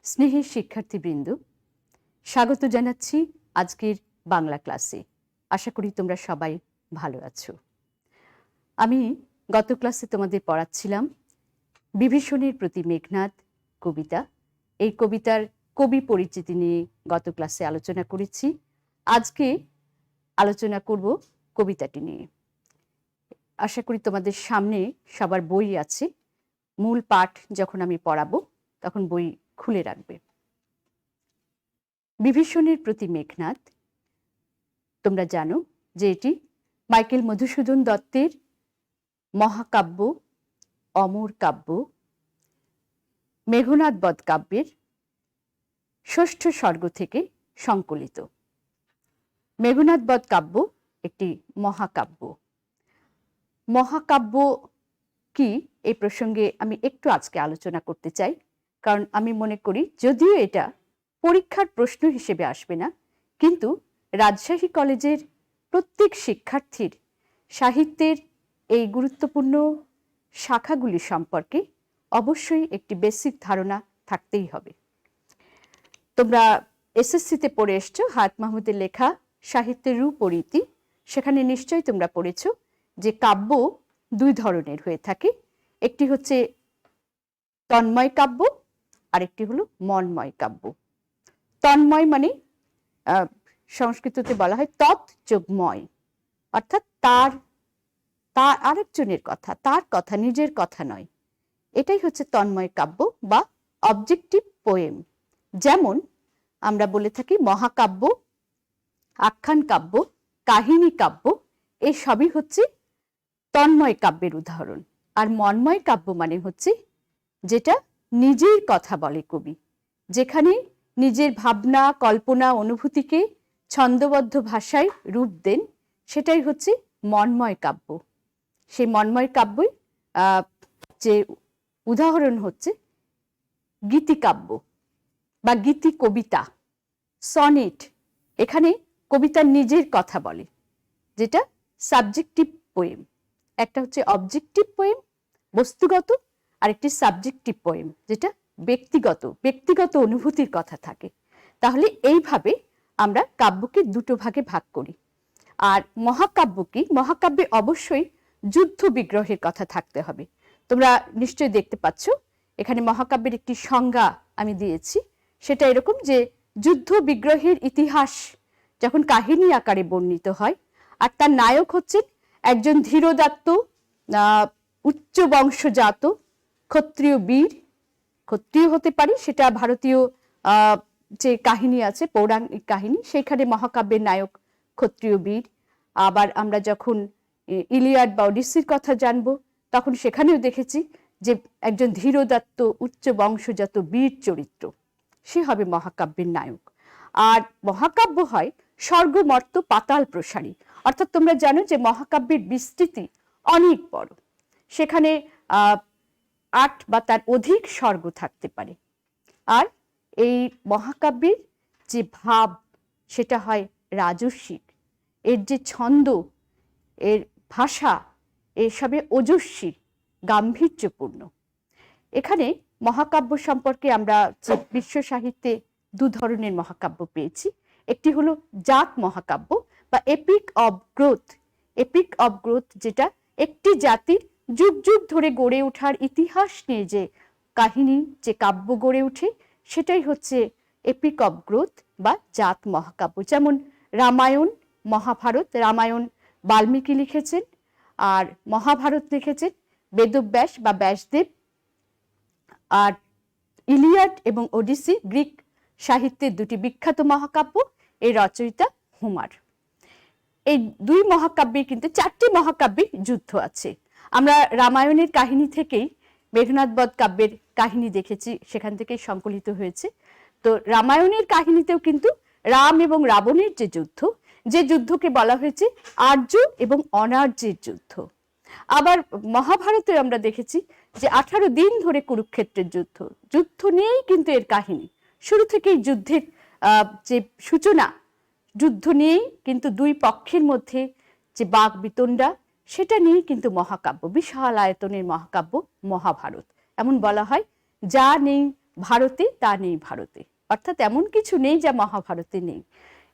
স্নেহের শিক্ষার্থীবৃন্দ, স্বাগত জানাচ্ছি আজকের বাংলা ক্লাসে। আশা করি তোমরা সবাই ভালো আছো। আমি গত ক্লাসে তোমাদের পড়াচ্ছিলাম বিভীষণের প্রতি মেঘনাদ কবিতা। এই কবিতার কবি পরিচিতি নিয়ে গত ক্লাসে আলোচনা করেছি। আজকে আলোচনা করব কবিতাটি নিয়ে। আশা করি তোমাদের সামনে সবার বই আছে। মূল পাঠ যখন আমি পড়াবো তখন বই খুলে রাখবে। বিভীষণের প্রতি মেঘনাদ, তোমরা জানো যে এটি মাইকেল মধুসূদন দত্তের মহাকাব্য, অমর কাব্য মেঘনাদ বধ কাব্যের ষষ্ঠ সর্গ থেকে সংকলিত। মেঘনাদ বধ কাব্য একটি মহাকাব্য। মহাকাব্য কি, এই প্রসঙ্গে আমি একটু আজকে আলোচনা করতে চাই, কারণ আমি মনে করি যদিও এটা পরীক্ষার প্রশ্ন হিসেবে আসবে না, কিন্তু রাজশাহী কলেজের প্রত্যেক শিক্ষার্থীর সাহিত্যের এই গুরুত্বপূর্ণ শাখাগুলি সম্পর্কে অবশ্যই একটি বেসিক ধারণা থাকতেই হবে। তোমরা এসএসসিতে পড়ে এসছো হায়াত মাহমুদের লেখা সাহিত্যের রূপ ও রীতি। সেখানে নিশ্চয়ই তোমরা পড়েছ যে কাব্য দুই ধরনের হয়ে থাকে। একটি হচ্ছে তন্ময় কাব্য, আরেকটি হলো মনময় কাব্য। তন্ময় মানে সংস্কৃততে বলা হয় তৎ যোগ ময়, অর্থাৎ তার আরেকজনের কথা, তার কথা, নিজের কথা নয়। এটাই হচ্ছে তন্ময় কাব্য বা অবজেক্টিভ পোয়েম। যেমন আমরা বলে থাকি মহাকাব্য, আখ্যান কাব্য, কাহিনী কাব্য, এই সবই হচ্ছে তন্ময় কাব্যের উদাহরণ। আর মনময় কাব্য মানে হচ্ছে যেটা নিজের কথা বলে কবি, যেখানে নিজের ভাবনা, কল্পনা, অনুভূতিকে ছন্দবদ্ধ ভাষায় রূপ দেন, সেটাই হচ্ছে মনময় কাব্য। সেই মনময় কাব্যই যে উদাহরণ হচ্ছে গীতিকাব্য বা গীতি কবিতা, সনেট। এখানে কবিতার নিজের কথা বলে, যেটা সাবজেক্টিভ পোয়েম। একটা হচ্ছে অবজেক্টিভ পোয়েম, বস্তুগত, আর একটি সাবজেক্টিভ পোয়েম, যেটা ব্যক্তিগত অনুভূতির কথা থাকে। তাহলে এইভাবে আমরা কাব্যকে দুটো ভাগে ভাগ করি। আর মহাকাব্য কি? মহাকাব্যে অবশ্যই যুদ্ধ বিগ্রহের কথা থাকতে হবে। তোমরা নিশ্চয়ই দেখতে পাচ্ছ এখানে মহাকাব্যের একটি সংজ্ঞা আমি দিয়েছি। সেটা এরকম যে যুদ্ধ বিগ্রহের ইতিহাস যখন কাহিনী আকারে বর্ণিত হয়, আর তার নায়ক হচ্ছেন একজন ধীরোদাত্ত, উচ্চ বংশজাত ক্ষত্রিয় বীর। ক্ষত্রিয় হতে পারে, সেটা ভারতীয় যে কাহিনী আছে, পৌরাণিক কাহিনী, সেখানে মহাকাব্যের নায়ক ক্ষত্রিয় বীর। আবার আমরা যখন ইলিয়াড বা ওডিসির কথা জানবো, তখন সেখানেও দেখেছি যে একজন ধীরোদাত্ত উচ্চ বংশজাত বীর চরিত্র, সে হবে মহাকাব্যের নায়ক। আর মহাকাব্য হয় স্বর্গমর্ত পাতাল প্রসারী, অর্থাৎ তোমরা জানো যে মহাকাব্যের বিস্তৃতি অনেক বড়। সেখানে ৮ বা তার অধিক স্বর্গ থাকতে পারে। আর এই মহাকাব্যের যে ভাব, সেটা হয় রাজস্বিক। এর যে ছন্দ, এর ভাষা, এসবে ওজস্বী, গাম্ভীর্যপূর্ণ। এখানে মহাকাব্য সম্পর্কে আমরা যে বিশ্ব সাহিত্যে দু ধরনের মহাকাব্য পেয়েছি। একটি হলো জাত মহাকাব্য বা epic of growth. Epic of growth, যেটা একটি জাতির যুগ যুগ ধরে গড়ে ওঠার ইতিহাস নিয়ে যে কাহিনী, যে কাব্য গড়ে ওঠে, সেটাই হচ্ছে এপিক অব গ্রোথ বা জাত মহাকাব্য। যেমন রামায়ণ, মহাভারত। রামায়ণ বাল্মীকি লিখেছেন, আর মহাভারত লিখেছেন বেদব্যাস বা ব্যাসদেব। আর ইলিয়াড এবং ওডিসি গ্রিক সাহিত্যের দুটি বিখ্যাত মহাকাব্য, এর রচয়িতা হোমার। এই দুই মহাকাব্যের কিন্তু 4টি মহাকাব্যের যুদ্ধ আছে। আমরা রামায়ণের কাহিনী থেকেই মেঘনাদ বধ কাব্যের কাহিনী দেখেছি, সেখান থেকেই সংকলিত হয়েছে। তো রামায়ণের কাহিনীতেও কিন্তু রাম এবং রাবণের যে যুদ্ধ, যে যুদ্ধকে বলা হয়েছে আর্য এবং অনার্যের যুদ্ধ। আবার মহাভারতে আমরা দেখেছি যে 18 দিন ধরে কুরুক্ষেত্রের যুদ্ধ নিয়েই কিন্তু এর কাহিনী। শুরু থেকেই যুদ্ধের যে সূচনা, যুদ্ধ নিয়েই কিন্তু দুই পক্ষের মধ্যে যে বাক বিতণ্ডা, সেটা নিয়েই কিন্তু মহাকাব্য, বিশাল আয়তনের মহাকাব্য মহাভারত। এমন বলা হয় যা নেই ভারতে তা নেই ভারতে, অর্থাৎ এমন কিছু নেই যা মহাভারতে নেই।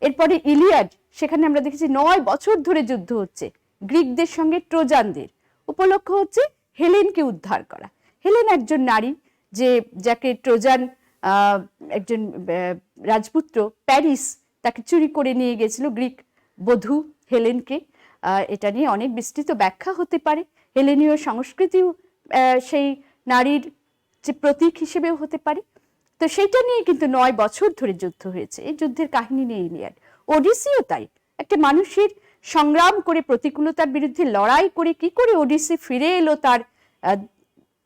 এরপরে ইলিয়াড, সেখানে আমরা দেখেছি 9 বছর ধরে যুদ্ধ হচ্ছে গ্রিকদের সঙ্গে ট্রোজানদের। উপলক্ষ হচ্ছে হেলেনকে উদ্ধার করা। হেলেন একজন নারী, যাকে ট্রোজান একজন রাজপুত্র প্যারিস তাকে চুরি করে নিয়ে গেছিল, গ্রিক বধূ হেলেনকে। এটা নিয়ে অনেক বিস্তৃত ব্যাখ্যা হতে পারে। হেলেনীয় সংস্কৃতিও সেই নারীর যে প্রতীক হিসেবেও হতে পারে। তো সেইটা নিয়ে কিন্তু 9 বছর ধরে যুদ্ধ হয়েছে। এই যুদ্ধের কাহিনী নিয়ে ইলিয়াড। ওডিসিও তাই, একটা মানুষের সংগ্রাম করে প্রতিকূলতার বিরুদ্ধে লড়াই করে কি করে ওডিসি ফিরে এলো তার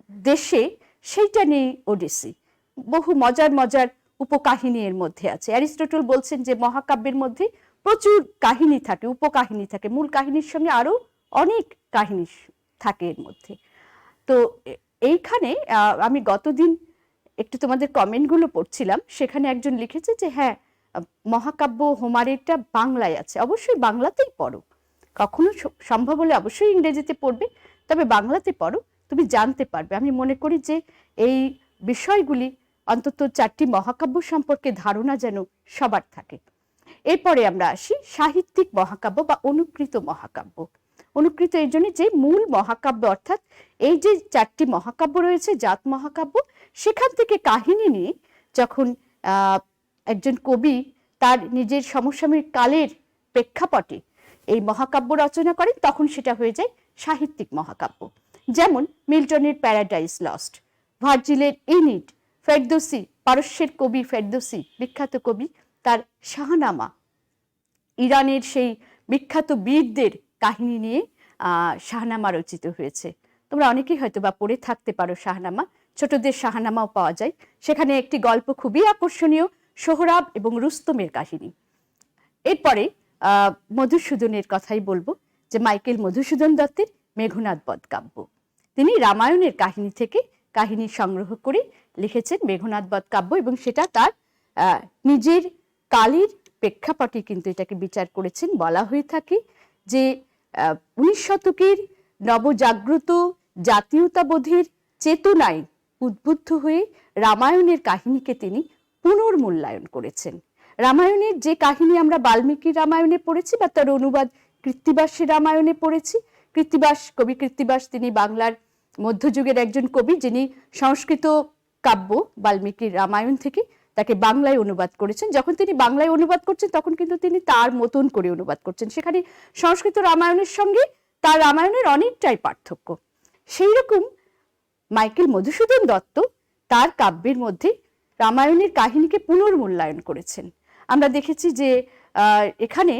দেশে, সেইটা নিয়ে ওডিসি। বহু মজার মজার উপকাহিনী এর মধ্যে আছে। অ্যারিস্টটল বলছেন যে মহাকাব্যের মধ্যে প্রচুর কাহিনী থাকে, উপকাহিনী থাকে, মূল কাহিনীর সঙ্গে আরো অনেক কাহিনী থাকে এর মধ্যে। তো এইখানে আমি গতদিন একটু তোমাদের কমেন্টগুলো পড়ছিলাম, সেখানে একজন লিখেছে যে হ্যাঁ, মহাকাব্য হোমারেরটা বাংলায় আছে। অবশ্যই বাংলাতেই পড়ো, কখনো সম্ভব হলে অবশ্যই ইংরেজিতে পড়বে, তবে বাংলাতে পড়ো, তুমি জানতে পারবে। আমি মনে করি যে এই বিষয়গুলি, অন্তত 4টি মহাকাব্য সম্পর্কে ধারণা যেন সবার থাকে। এরপরে আমরা আসি সাহিত্যিক মহাকাব্য বা অনুকৃত মহাকাব্য। অনুকৃত এই জন্য যে মূল মহাকাব্য, অর্থাৎ এই যে 4টি মহাকাব্য রয়েছে জাত মহাকাব্য, সেখান থেকে কাহিনী নিয়ে যখন একজন কবি তার নিজের সমসাময়িক কালের প্রেক্ষাপটে এই মহাকাব্য রচনা করেন, তখন সেটা হয়ে যায় সাহিত্যিক মহাকাব্য। যেমন মিল্টনের প্যারাডাইস লস্ট, ভার্জিলের ইনিড, ফেরদৌসি, পারস্যের কবি ফেরদৌসি, বিখ্যাত কবি, তার শাহনামা, ইরানের সেই বিখ্যাত বীরদের কাহিনী নিয়ে শাহনামা রচিত হয়েছে। তোমরা অনেকেই হয়তো বা পড়ে থাকতে পারো শাহনামা, ছোটদের শাহনামাও পাওয়া যায়। সেখানে একটি গল্প খুবই আকর্ষণীয়, সোহরাব এবং রুস্তমের কাহিনী। এরপরে মধুসূদনের কথাই বলবো, যে মাইকেল মধুসূদন দত্তের মেঘনাদ বধ কাব্য। তিনি রামায়ণের কাহিনী থেকে কাহিনী সংগ্রহ করে লিখেছেন মেঘনাদ বধ কাব্য, এবং সেটা তার নিজের কালের প্রেক্ষাপটে কিন্তু এটাকে বিচার করেছেন। বলা হয়ে থাকে যে 19 শতকের নবজাগ্রত জাতীয়তাবোধের চেতনায় উদ্বুদ্ধ হয়ে রামায়ণের কাহিনীকে তিনি পুনর্মূল্যায়ন করেছেন। রামায়ণের যে কাহিনী আমরা বাল্মীকির রামায়ণে পড়েছি বা তার অনুবাদ কৃত্তিবাসের রামায়ণে পড়েছি, কবি কৃত্তিবাস তিনি বাংলার মধ্যযুগের একজন কবি, যিনি সংস্কৃত কাব্য বাল্মীকির রামায়ণ থেকে তাকে বাংলায় অনুবাদ করেছেন। যখন তিনি বাংলায় অনুবাদ করছেন তখন কিন্তু তিনি তার মতন করে অনুবাদ করছেন, সেখানে সংস্কৃত রামায়ণের সঙ্গে তার রামায়ণের অনেকটাই পার্থক্য। সেই রকম মাইকেল মধুসূদন দত্ত তার কাব্যের মধ্যে রামায়ণের কাহিনীকে পুনর্মূল্যায়ন করেছেন। আমরা দেখেছি যে এখানে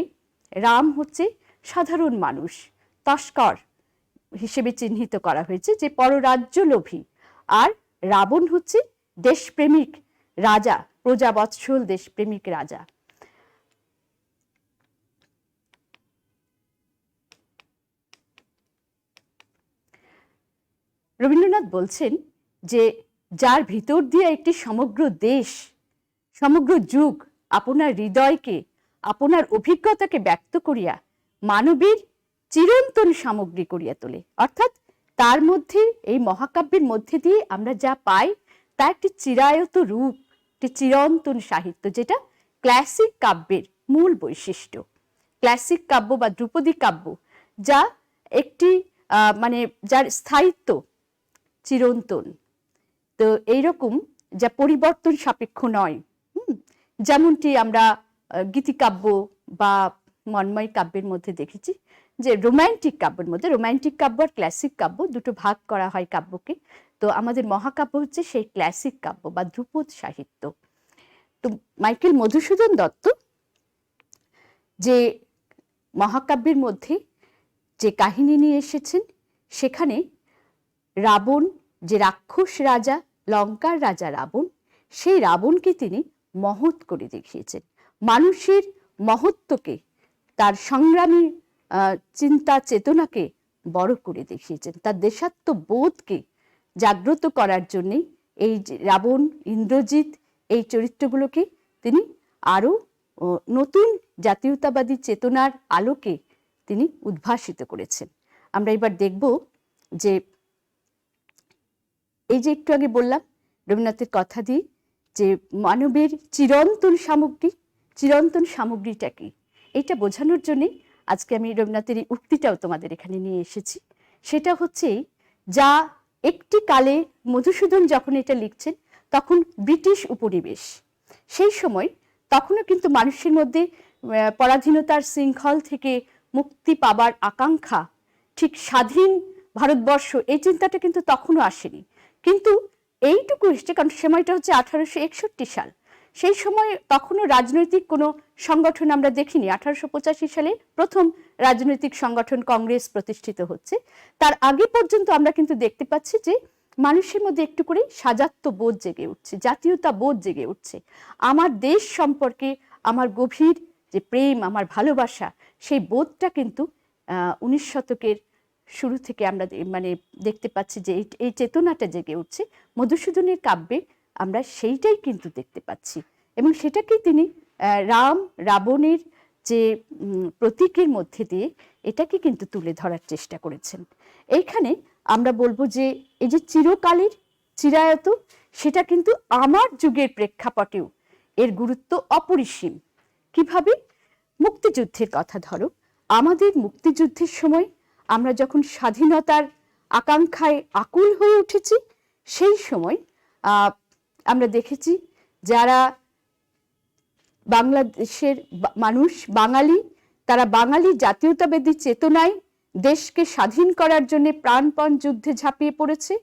রাম হচ্ছে সাধারণ মানুষ, তস্কর হিসেবে চিহ্নিত করা হয়েছে, যে পররাজ্যলোভী, আর রাবণ হচ্ছে দেশপ্রেমিক রাজা, প্রজাবৎসল দেশপ্রেমিক রাজা। রবীন্দ্রনাথ বলছেন যে যার ভিতর দিয়ে একটি সমগ্র দেশ, সমগ্র যুগ আপনার হৃদয়কে, আপনার অভিজ্ঞতাকে ব্যক্ত করিয়া মানবীর চিরন্তন সামগ্রী করিয়া তোলে। অর্থাৎ তার মধ্যে, এই মহাকাব্যের মধ্যে দিয়ে আমরা যা পাই তা একটি চিরায়ত রূপ, একটি চিরন্তন সাহিত্য, যেটা ক্লাসিক কাব্যের মূল বৈশিষ্ট্য। ক্লাসিক কাব্য বা ধ্রুপদী কাব্য, যা একটি মানে যার স্থায়িত্ব চিরন্তন, তো এইরকম যা পরিবর্তন সাপেক্ষ নয়। যেমনটি আমরা গীতিকাব্য বা মন্ময় কাব্যের মধ্যে দেখেছি যে রোম্যান্টিক কাব্যের মধ্যে, রোম্যান্টিক কাব্য আর ক্লাসিক কাব্য দুটো ভাগ করা হয় কাব্যকে। তো আমাদের মহাকাব্য হচ্ছে সেই ক্লাসিক কাব্য বা ধ্রুপদ সাহিত্য। তো মাইকেল মধুসূদন দত্ত যে মহাকাব্যের মধ্যে যে কাহিনী নিয়ে এসেছেন, সেখানে রাবণ, যে রাক্ষস রাজা, লঙ্কার রাজা রাবণ, সেই রাবণকে তিনি মহৎ করে দেখিয়েছেন। মানুষের মহত্বকে, তার সংগ্রামী চিন্তা চেতনাকে বড় করে দেখিয়েছেন। তার দেশাত্মবোধকে জাগ্রত করার জন্যে এই রাবণ, ইন্দ্রজিৎ, এই চরিত্রগুলোকে তিনি আরো নতুন জাতীয়তাবাদী চেতনার আলোকে তিনি উদ্ভাসিত করেছেন। আমরা এবার দেখব যে এই যে একটু আগে বললাম রবীন্দ্রনাথের কথা দিই যে মানবের চিরন্তন সামগ্রীটা কি, এটা বোঝানোর জন্যে আজকে আমি রবীন্দ্রনাথের এই উক্তিটাও তোমাদের এখানে নিয়ে এসেছি। সেটা হচ্ছে যা একটি কালে মধুসূদন যখন এটা লিখছেন তখন ব্রিটিশ উপনিবেশ, সেই সময় তখনও কিন্তু মানুষের মধ্যে পরাধীনতার শৃঙ্খল থেকে মুক্তি পাবার আকাঙ্ক্ষা, ঠিক স্বাধীন ভারতবর্ষ, এই চিন্তাটা কিন্তু তখনও আসেনি। কিন্তু এইটুকু এসছে, কারণ সময়টা হচ্ছে 1861 সাল। সেই সময় তখনও রাজনৈতিক কোনো সংগঠন আমরা দেখিনি। 1885 সালে প্রথম রাজনৈতিক সংগঠন কংগ্রেস প্রতিষ্ঠিত হচ্ছে। তার আগে পর্যন্ত আমরা কিন্তু দেখতে পাচ্ছি যে মানুষের মধ্যে একটু করে সাজাত্য বোধ জেগে উঠছে, জাতীয়তা বোধ জেগে উঠছে। আমার দেশ সম্পর্কে আমার গভীর যে প্রেম, আমার ভালোবাসা, সেই বোধটা কিন্তু 19 শতকের শুরু থেকে আমরা দেখতে পাচ্ছি যে এই চেতনাটা জেগে উঠছে। মধুসূদনের কাব্যে আমরা সেইটাই কিন্তু দেখতে পাচ্ছি, এবং সেটাকে তিনি রাম রাবণের যে প্রতীকের মধ্যে দিয়ে এটাকে কিন্তু তুলে ধরার চেষ্টা করেছেন। এইখানে আমরা বলবো যে এই যে চিরকালের চিরায়ত, সেটা কিন্তু আমার যুগের প্রেক্ষাপটেও এর গুরুত্ব অপরিসীম। কিভাবে? মুক্তিযুদ্ধের কথা ধরো, আমাদের মুক্তিযুদ্ধের সময় আমরা যখন স্বাধীনতার আকাঙ্ক্ষায় আকুল হয়ে উঠেছি, সেই সময় আমরা দেখেছি যারা বাংলাদেশের মানুষ, বাঙালি, তারা বাঙালি জাতীয়তাবাদী চেতনায় দেশকে স্বাধীন করার জন্য প্রাণপণ যুদ্ধে ঝাঁপিয়ে পড়েছে।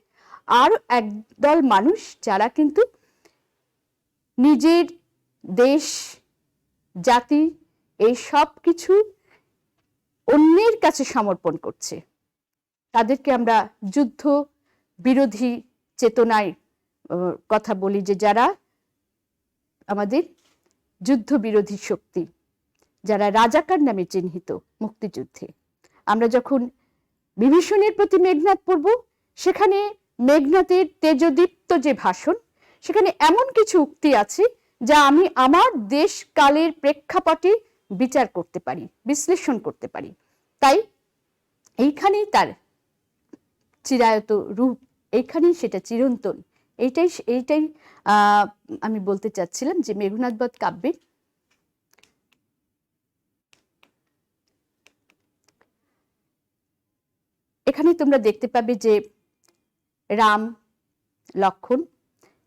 আর একদল মানুষ যারা কিন্তু নিজের দেশ, জাতি, এই সব কিছু অন্যের কাছে সমর্পণ করছে। তাদেরকে আমরা যুদ্ধ বিরোধী চেতনায় কথা বলি, যে যারা আমাদের যুদ্ধ বিরোধী শক্তি, যারা রাজাকার নামে চিহ্নিত মুক্তিযুদ্ধে। আমরা যখন বিভীষণের প্রতি মেঘনাদ পড়ব, সেখানে মেঘনাদের তেজদীপ্ত যে ভাষণ, সেখানে এমন কিছু উক্তি আছে যা আমি আমার দেশ কালের প্রেক্ষাপটে বিচার করতে পারি, বিশ্লেষণ করতে পারি। তাই এইখানেই তার চিরায়ত রূপ, এইখানেই সেটা চিরন্তন। এইটাই আমি বলতে চাচ্ছিলাম যে মেঘনাদ বধ কাব্যে এখানে তোমরা দেখতে পাবে যে রাম লক্ষণ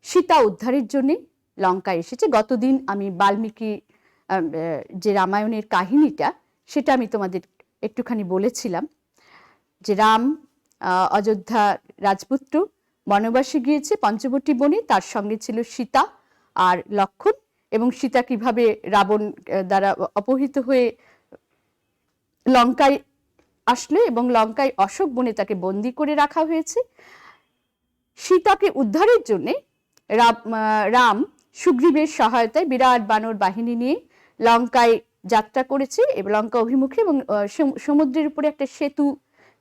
সীতা উদ্ধারের জন্য লঙ্কায় এসেছে। গতদিন আমি বাল্মীকি যে রামায়ণের কাহিনীটা, সেটা আমি তোমাদের একটুখানি বলেছিলাম যে রাম অযোধ্যা রাজপুত্র বনবাসে গিয়েছে পঞ্চবটী বনে, তার সঙ্গে ছিল সীতা আর লক্ষণ, এবং সীতা কিভাবে রাবণ দ্বারা অপহৃত হয়ে লঙ্কায় আসলো এবং লঙ্কায় অশোক বনে তাকে বন্দী করে রাখা হয়েছে। সীতাকে উদ্ধারের জন্য রাম সুগ্রীবের সহায়তায় বিরাট বানর বাহিনী নিয়ে লঙ্কায় যাত্রা করেছে এবং লঙ্কা অভিমুখে, এবং সমুদ্রের উপরে একটা সেতু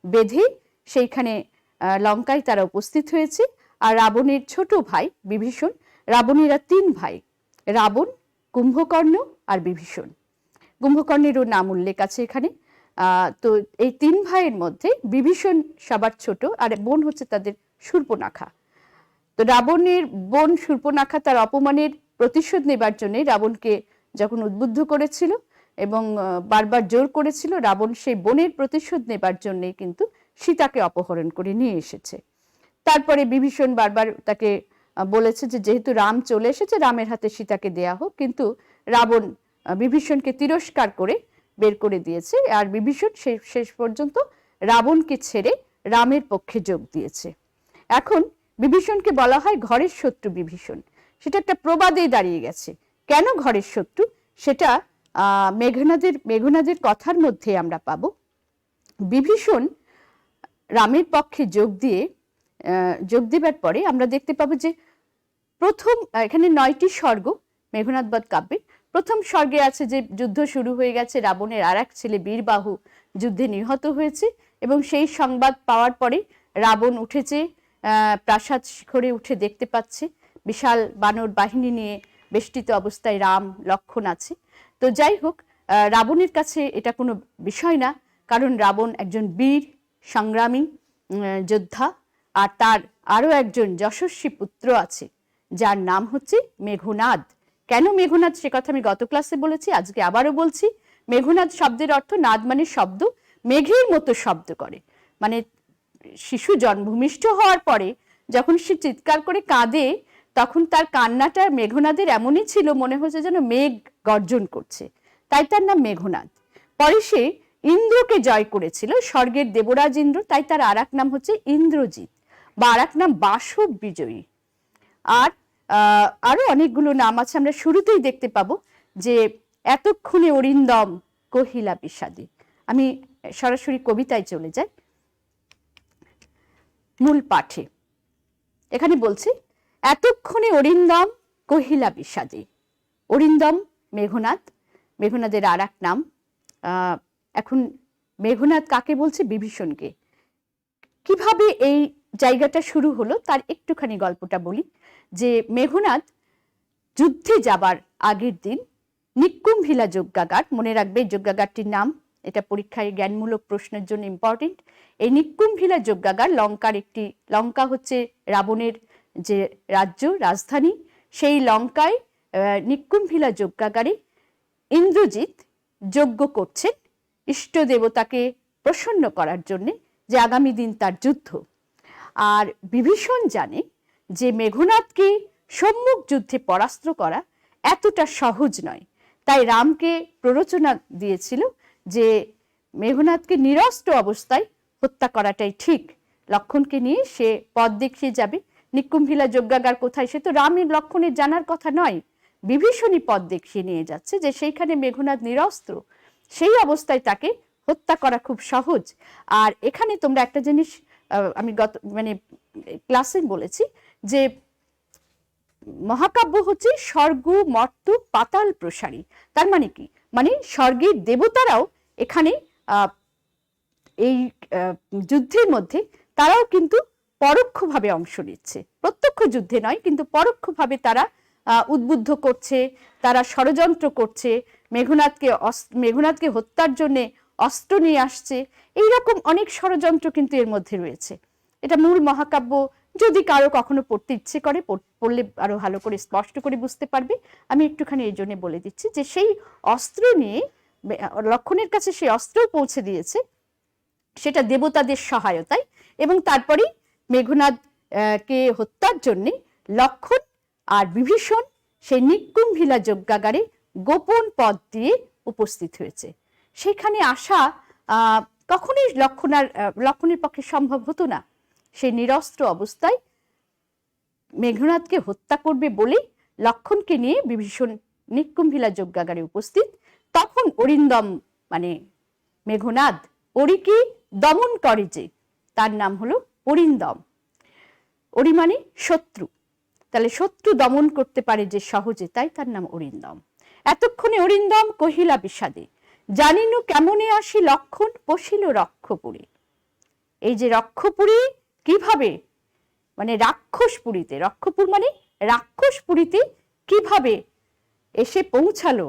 বেঁধে সেইখানে লঙ্কায় তারা উপস্থিত হয়েছে। আর রাবণের ছোট ভাই বিভীষণ, রাবণেরা 3 ভাই, রাবণ, কুম্ভকর্ণ আর বিভীষণ। কুম্ভকর্ণেরও নাম উল্লেখ আছে এখানে। তো এই 3 ভাইয়ের মধ্যে বিভীষণ সবার ছোট, আর বোন হচ্ছে তাদের শূর্পণখা। তো রাবণের বোন শূর্পণখা তার অপমানের প্রতিশোধ নেবার জন্য রাবণকে যখন উদ্বুদ্ধ করেছিল এবং বারবার জোর করেছিল, রাবণ সেই বোনের প্রতিশোধ নেবার জন্য কিন্তু সীতাকে অপহরণ করে নিয়ে এসেছে। তারপরে বিভীষণ বারবার তাকে বলেছে যে যেহেতু রাম চলে এসেছে, রামের হাতে সীতাকে দেয়া হোক, কিন্তু রাবণ বিভীষণকে তিরস্কার করে বের করে দিয়েছে। আর বিভীষণ শেষ পর্যন্ত রাবণকে ছেড়ে রামের পক্ষে যোগ দিয়েছে। এখন বিভীষণকে বলা হয় ঘরের শত্রু বিভীষণ। সেটা একটা প্রবাদেই দাঁড়িয়ে গেছে। কেন ঘরের শত্রু, সেটা মেঘনাদের কথার মধ্যে আমরা পাবো। বিভীষণ রামের পক্ষে যোগ দেবার পরে আমরা দেখতে পাবো যে প্রথম এখানে 9টি স্বর্গ মেঘনাদ বধ কাব্যে। প্রথম স্বর্গে আছে যে যুদ্ধ শুরু হয়ে গেছে, রাবণের আর এক ছেলে বীরবাহু যুদ্ধে নিহত হয়েছে, এবং সেই সংবাদ পাওয়ার পরে রাবণ উঠেছে, প্রাসাদ শিখরে উঠে দেখতে পাচ্ছে বিশাল বানর বাহিনী নিয়ে বেষ্টিত অবস্থায় রাম লক্ষণ আছে। তো যাই হোক, রাবণের কাছে এটা কোনো বিষয় না, কারণ রাবণ একজন বীর সংগ্রামী যোদ্ধা, আর তার আরও একজন যশস্বী পুত্র আছে যার নাম হচ্ছে মেঘনাদ। কেন মেঘনাদ সে কথা আমি গত ক্লাসে বলেছি, আজকে আবারও বলছি। মেঘনাদ শব্দের অর্থ, নাদ মানে শব্দ, মেঘের মতো শব্দ করে। মানে শিশু ভূমিষ্ঠ হওয়ার পরে যখন সে চিৎকার করে কাঁদে, তখন তার কান্নাটা মেঘনাদের এমনই ছিল, মনে হচ্ছে যেন মেঘ গর্জন করছে, তাই তার নাম মেঘনাদ। পরে সে ইন্দ্রকে জয় করেছিল, স্বর্গের দেবরাজ ইন্দ্র, তাই তার আর এক নাম হচ্ছে ইন্দ্রজিৎ, বা আর এক নাম বাসব বিজয়ী। আর আরো অনেকগুলো নাম আছে, আমরা শুরুতেই দেখতে পাবো যে এতক্ষণে অরিন্দম কহিলা বিষাদে। আমি সরাসরি কবিতায় চলে যাই, মূল পাঠে। এখানে বলছি, এতক্ষণে অরিন্দম কহিলা বিষাদে। অরিন্দম মেঘনাদ, মেঘনাদের আর এক নাম। এখন মেঘনাদ কাকে বলছে? বিভীষণকে। কিভাবে এই জায়গাটা শুরু হলো তার একটুখানি গল্পটা বলি। যে মেঘনাদ যুদ্ধে যাবার আগের দিন নিকুম্ভিলা যজ্ঞাগার, মনে রাখবে যজ্ঞাগারটির নাম, এটা পরীক্ষায় জ্ঞানমূলক প্রশ্নের জন্য ইম্পর্টেন্ট। এই নিকুম্ভিলা যজ্ঞাগার লঙ্কার একটি, লঙ্কা হচ্ছে রাবণের যে রাজ্য, রাজধানী, সেই লঙ্কায় নিকুম্ভিলা যজ্ঞাগারে ইন্দ্রজিৎ যজ্ঞ করছেন ইষ্ট দেবতাকে প্রসন্ন করার জন্যে, যে আগামী দিন তার যুদ্ধ। আর বিভীষণ জানে যে মেঘনাদকে সম্মুখ যুদ্ধে পরাস্ত করা এতটা সহজ নয়, তাই রামকে প্ররোচনা দিয়েছিল যে মেঘনাদকে নিরস্ত্র অবস্থায় হত্যা করাটাই ঠিক। লক্ষণকে নিয়ে সে পথ দেখিয়ে যাবে। নিকুম্ভিলা যজ্ঞাগার কোথায় সে তো রামের লক্ষণের জানার কথা নয়, বিভীষণই পথ দেখিয়ে নিয়ে যাচ্ছে যে সেইখানে মেঘনাদ নিরস্ত্র, সেই অবস্থায় তাকে হত্যা করা খুব সহজ। আর এখানে তোমরা একটা জিনিস আমি ক্লাসে বলেছি যে মহাকাব্য হচ্ছে স্বর্গ মর্ত পাতাল প্রসারী। তার মানে কি? মানে স্বর্গের দেবতারাও এখানে এই যুদ্ধের মধ্যে তারাও কিন্তু পরোক্ষভাবে অংশ নিচ্ছে, প্রত্যক্ষ যুদ্ধে নয়, কিন্তু পরোক্ষভাবে তারা উদ্বুদ্ধ করছে, তারা ষড়যন্ত্র করছে, মেঘনাদকে হত্যার জন্য অস্ত্র নিয়ে আসছে। এইরকম অনেক ষড়যন্ত্র কিন্তু এর মধ্যে রয়েছে। এটা মূল মহাকাব্য, যদি কারো কখনো পড়তে ইচ্ছে করে পড়লে আরো ভালো করে স্পষ্ট করে বুঝতে পারবে। আমি একটুখানি এই জন্য বলে দিচ্ছি যে সেই অস্ত্র নিয়ে লক্ষণের কাছে সেই অস্ত্র পৌঁছে দিয়েছে, সেটা দেবতাদের সহায়তায়। এবং তারপরে মেঘনাদ কে হত্যার জন্য লক্ষণ আর বিভীষণ সেই নিকুম্ভিলা যজ্ঞাগারে গোপন পথ দিয়ে উপস্থিত হয়েছে। সেখানে আসা কখনোই লক্ষণের পক্ষে সম্ভব হতো না। সেই নিরস্ত্র অবস্থায় মেঘনাদকে হত্যা করবে বলে লক্ষণকে নিয়ে বিভীষণ নিকুম্ভিলা যজ্ঞাগারে উপস্থিত। তখন অরিন্দম মানে মেঘনাদ অরিকে দমন করে, যে তার নাম হলো অরিন্দম। অরি মানে শত্রু, তাহলে শত্রু দমন করতে পারে যে সহজে, তাই তার নাম অরিন্দম। এতক্ষণে অরিন্দম কহিলা বিষাদে, জানিনু কেমনে আসি লক্ষণ পশিল রক্ষপুরী। এই যে রক্ষপুরী কিভাবে, মানে রাক্ষসপুরীতে, রক্ষপুর মানে রাক্ষসপুরীতে কিভাবে এসে পৌঁছালো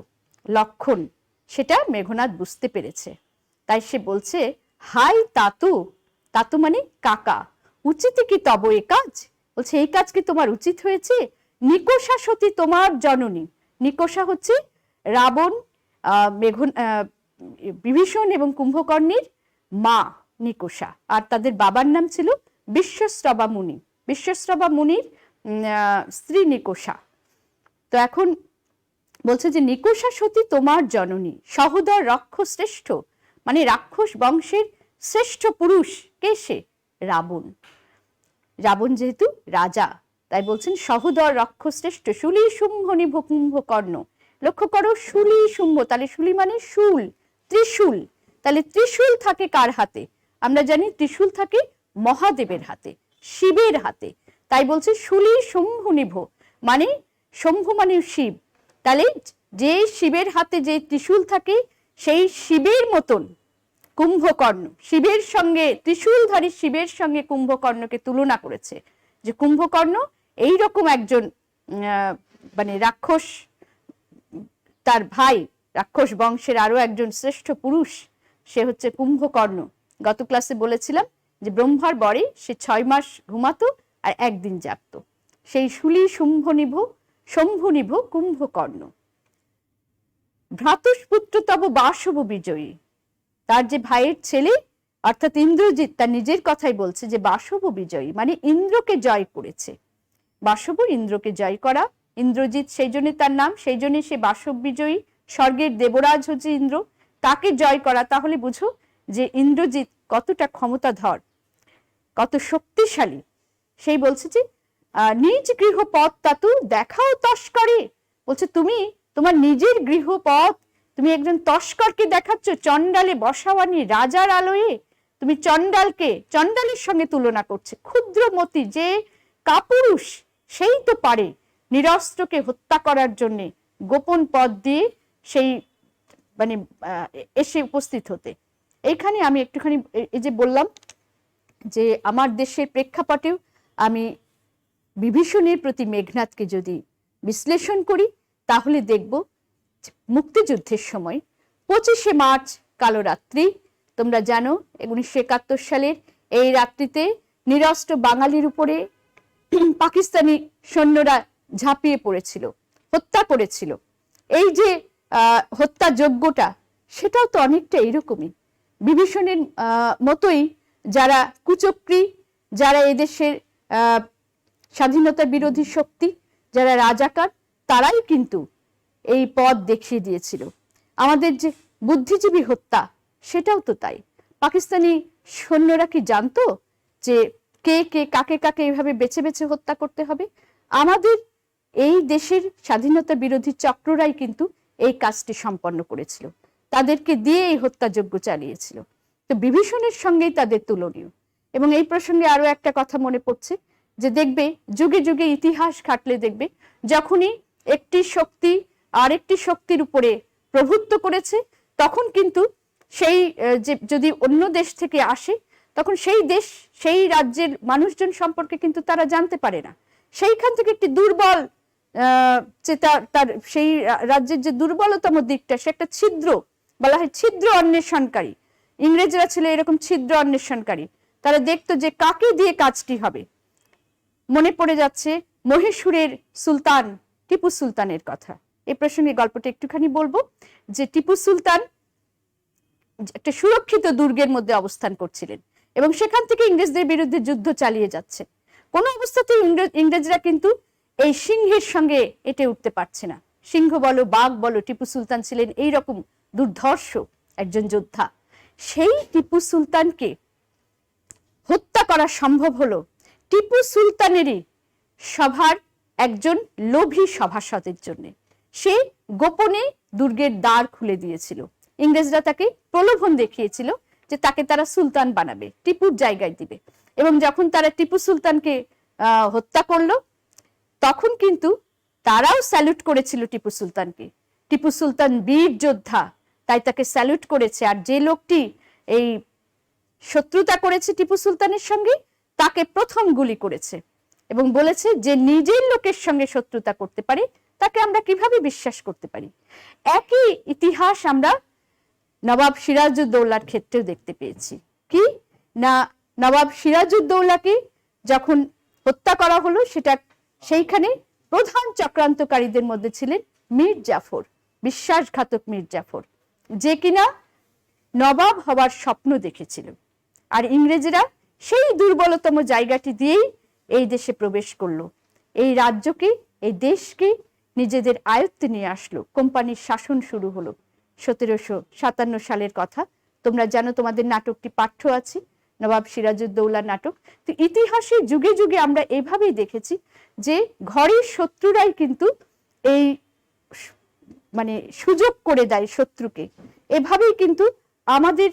লক্ষণ, সেটা মেঘনাদ বুঝতে পেরেছে। তাই সে বলছে, হাই তাতু, তাতু মানে কাকা, উচিত কি তব এ কাজ, বলছে এই কাজ কি তোমার উচিত হয়েছে? নিকোষা সতী তোমার জননী, নিকোষা হচ্ছে রাবণ, বিভীষণ এবং কুম্ভকর্ণের মা নিকোষা, আর তাদের বাবার নাম ছিল বিশ্বশ্রবা মুনি, বিশ্বশ্রবা মুনির স্ত্রী নিকোষা। তো এখন বলছে যে নিকোষা সতী তোমার জননী, সহোদর রক্ষ শ্রেষ্ঠ, মানে রাক্ষস বংশের শ্রেষ্ঠ পুরুষ কে? সে রাবণ। রাবণ যেহেতু রাজা, তাই বলছেন সহোদর রক্ষ শ্রেষ্ঠ, শুলি শুম্ভ নিভ কুম্ভকর্ণ। লক্ষ্য করো, শুলি শুম্ভ, তাহলে শুলি মানে শুল, ত্রিশূল, তাহলে ত্রিশূল থাকে কার হাতে? আমরা জানি ত্রিশূল থাকে মহাদেবের হাতে, শিবের হাতে। তাই বলছে শুলি শম্ভু নিভ, মানে শম্ভু মানে শিব, তাহলে যে শিবের হাতে যে ত্রিশূল থাকে সেই শিবের মতন কুম্ভকর্ণ, শিবের সঙ্গে ত্রিশূলধারী শিবের সঙ্গে কুম্ভকর্ণকে তুলনা করেছে, যে কুম্ভকর্ণ এইরকম একজন মানে রাক্ষস, তার ভাই রাক্ষস বংশের আরো একজন শ্রেষ্ঠ পুরুষ, সে হচ্ছে কুম্ভকর্ণ। গত ক্লাসে বলেছিলাম যে ব্রহ্মার বরে সে 6 মাস ঘুমাতো আর 1 দিন জাগতো, সেই শুলি শম্ভুনিভ কুম্ভকর্ণ। ভ্রাতুষ্পুত্র তব বাসব বিজয়ী, তার যে ভাইয়ের ছেলে অর্থাৎ ইন্দ্রজিৎ তার নিজের কথাই বলছে যে বাসব বিজয়ী মানে ইন্দ্রকে জয় করেছে। বাসব ইন্দ্রকে জয় করা, ইন্দ্রজিৎ সেই জন্য তার নাম, সেই জন্য সে বাসব বিজয়ী, স্বর্গের দেবরাজ হচ্ছে ইন্দ্র, তাকে জয় করা। তাহলে বুঝো যে ইন্দ্রজিৎ কতটা ক্ষমতাধর, কত শক্তিশালী। সেই বলছে যে নিজ গৃহপথ তাতু দেখাও তস্করে, বলছে তুমি তোমার নিজের গৃহপথ তুমি একজন তস্করকে দেখাচ্ছ, চণ্ডালে বসাওয়ানি রাজার আলোয়ে, তুমি চণ্ডালের সঙ্গে তুলনা করছে। ক্ষুদ্রমতি যে কাপুরুষ সেই তো পারে নিরস্ত্রকে হত্যা করার জন্য গোপন পথ দিয়ে সেই মানে এসে উপস্থিত হতে। এইখানে আমি একটুখানি এই যে বললাম যে আমার দেশের প্রেক্ষাপটেও আমি বিভীষণের প্রতি মেঘনাদকে যদি বিশ্লেষণ করি তাহলে দেখব মুক্তিযুদ্ধের সময় 25শে মার্চ কালো রাত্রি, তোমরা জানো 1971 সালের এই রাত্রিতে নিরস্ত্র বাঙালির উপরে পাকিস্তানি সৈন্যরা ঝাঁপিয়ে পড়েছিল, হত্যা করেছিল। এই যে হত্যাযজ্ঞটা সেটাও তো অনেকটা এইরকমই, বিভীষণের মতোই যারা কুচক্রী, যারা এদেশের স্বাধীনতা বিরোধী শক্তি, যারা রাজাকার, তারাই কিন্তু এই পথ দেখিয়ে দিয়েছিল। আমাদের যে বুদ্ধিজীবী হত্যা সেটাও তো তাই। পাকিস্তানি সৈন্যরা কি জানতো যে কে কে কাকে কাকে এইভাবে বেছে বেছে হত্যা করতে হবে? আমাদের এই দেশের স্বাধীনতা বিরোধী চক্ররাই কিন্তু এই কাজটি সম্পন্ন করেছিল, তাদেরকে দিয়ে এই হত্যাযজ্ঞ চালিয়েছিল। তো বিভীষণের সঙ্গেই তাদের তুলনীয়। এবং এই প্রসঙ্গে আরো একটা কথা মনে পড়ছে যে দেখবে যুগে যুগে ইতিহাস ঘাটলে দেখবে যখনই একটি শক্তি আরেকটি শক্তির উপরে প্রভুত্ব করেছে তখন কিন্তু সেই যে যদি অন্য দেশ থেকে আসে তখন সেই দেশ সেই রাজ্যের মানুষজন সম্পর্কে কিন্তু তারা জানতে পারে না। সেইখান থেকে একটি দুর্বল যে তার সেই রাজ্যের যে দুর্বলতম দিকটা সে একটা ছিদ্র, বলা হয় ছিদ্র অন্বেষণকারী। ইংরেজরা ছিল এরকম ছিদ্র অন্বেষণকারী, তারা দেখতো যে কাকে দিয়ে কাজটি হবে। মনে পড়ে যাচ্ছে মহীশূরের সুলতান টিপু সুলতানের কথা। এই প্রসঙ্গে গল্পটা একটুখানি বলবো যে টিপু সুলতান একটা সুরক্ষিত দুর্গের মধ্যে অবস্থান করছিলেন এবং সেখান থেকে ইংরেজদের বিরুদ্ধে যুদ্ধ চালিয়ে যাচ্ছে। কোনো অবস্থাতেই ইংরেজরা কিন্তু এই সিংহের সঙ্গে এটে উঠতে পারছে না। সিংহ বলো বাঘ বলো, টিপু সুলতান ছিলেন এইরকম দুর্ধর্ষ একজন যোদ্ধা। সেই টিপু সুলতানকে হত্যা করা সম্ভব হলো টিপু সুলতানেরই সভার একজন লোভী সভাসদের জন্য। সে গোপনে দুর্গের দ্বার খুলে দিয়েছিল। ইংরেজরা তাকে প্রলোভন দেখিয়েছিল যে তাকে তারা সুলতান বানাবে, টিপুর জায়গায় দিবে। এবং যখন তারা টিপু সুলতানকে হত্যা করলো তখন কিন্তু তারাও স্যালুট করেছিল টিপু সুলতানকে। টিপু সুলতান বীর যোদ্ধা, তাই তাকে স্যালুট করেছে। আর যে লোকটি এই শত্রুতা করেছে টিপু সুলতানের সঙ্গে তাকে প্রথম গুলি করেছে এবং বলেছে যে নিজের লোকের সঙ্গে শত্রুতা করতে পারে তাকে আমরা কিভাবে বিশ্বাস করতে পারি। একই ইতিহাস আমরা নবাব সিরাজউদ্দৌলার ক্ষেত্রেও দেখতে পেয়েছি। কি না, নবাব সিরাজউদ্দৌলাকে যখন হত্যা করা হলো সেটা সেইখানে প্রধান চক্রান্তকারীদের মধ্যে ছিলেন মীর জাফর, বিশ্বাসঘাতক মীর জাফর, যে কিনা নবাব হওয়ার স্বপ্ন দেখেছিল। আর ইংরেজরা সেই দুর্বলতম জায়গাটি দিয়েই এই দেশে প্রবেশ করলো, এই রাজ্যকে এই দেশকে নিজেদের আয়ত্তে নিয়ে আসলো। কোম্পানির শাসন শুরু হলো 1757 সালের কথা। তোমরা জানো, তোমাদের নাটকটি পাঠ্য আছে, নবাব সিরাজউদ্দৌলা নাটক। তো ইতিহাসে যুগে যুগে আমরা এভাবেই দেখেছি যে ঘরের শত্রুরাই কিন্তু এই মানে সুযোগ করে দেয় শত্রুকে। এভাবেই কিন্তু আমাদের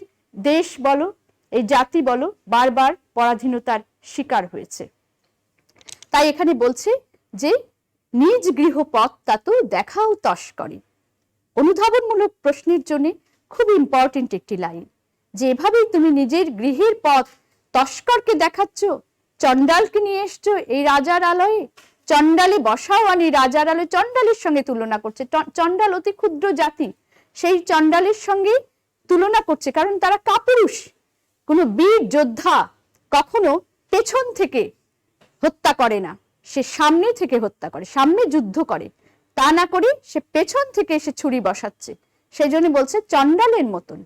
দেশ বলো এই জাতি বলো বারবার পরাধীনতার শিকার হয়েছে। তাই এখানে বলছে যে নিজ গৃহপথ তাতো দেখাও তস্করি। অনুধাবনমূলক প্রশ্নের জন্য খুব ইম্পর্টেন্ট একটি লাইন, যে এভাবেই তুমি নিজের গৃহের পথ তস্করকে দেখাচ্ছ, চণ্ডালকে নিয়ে এসছো এই রাজার আলয়ে, চণ্ডালে বসাও আনি রাজার আলোয়। চণ্ডালের সঙ্গে তুলনা করছে, চণ্ডাল অতি ক্ষুদ্র জাতি, সেই চণ্ডালের সঙ্গে তুলনা করছে কারণ তারা কাপুরুষ। কোনো বীর যোদ্ধা কখনো পেছন থেকে হত্যা করে না, সে সামনে থেকে হত্যা করে, সামনে যুদ্ধ করে, তা না করে সে পেছন থেকে এসে ছুরি বসাচ্ছে। সেই জন্য বলছে চণ্ডালের মতন।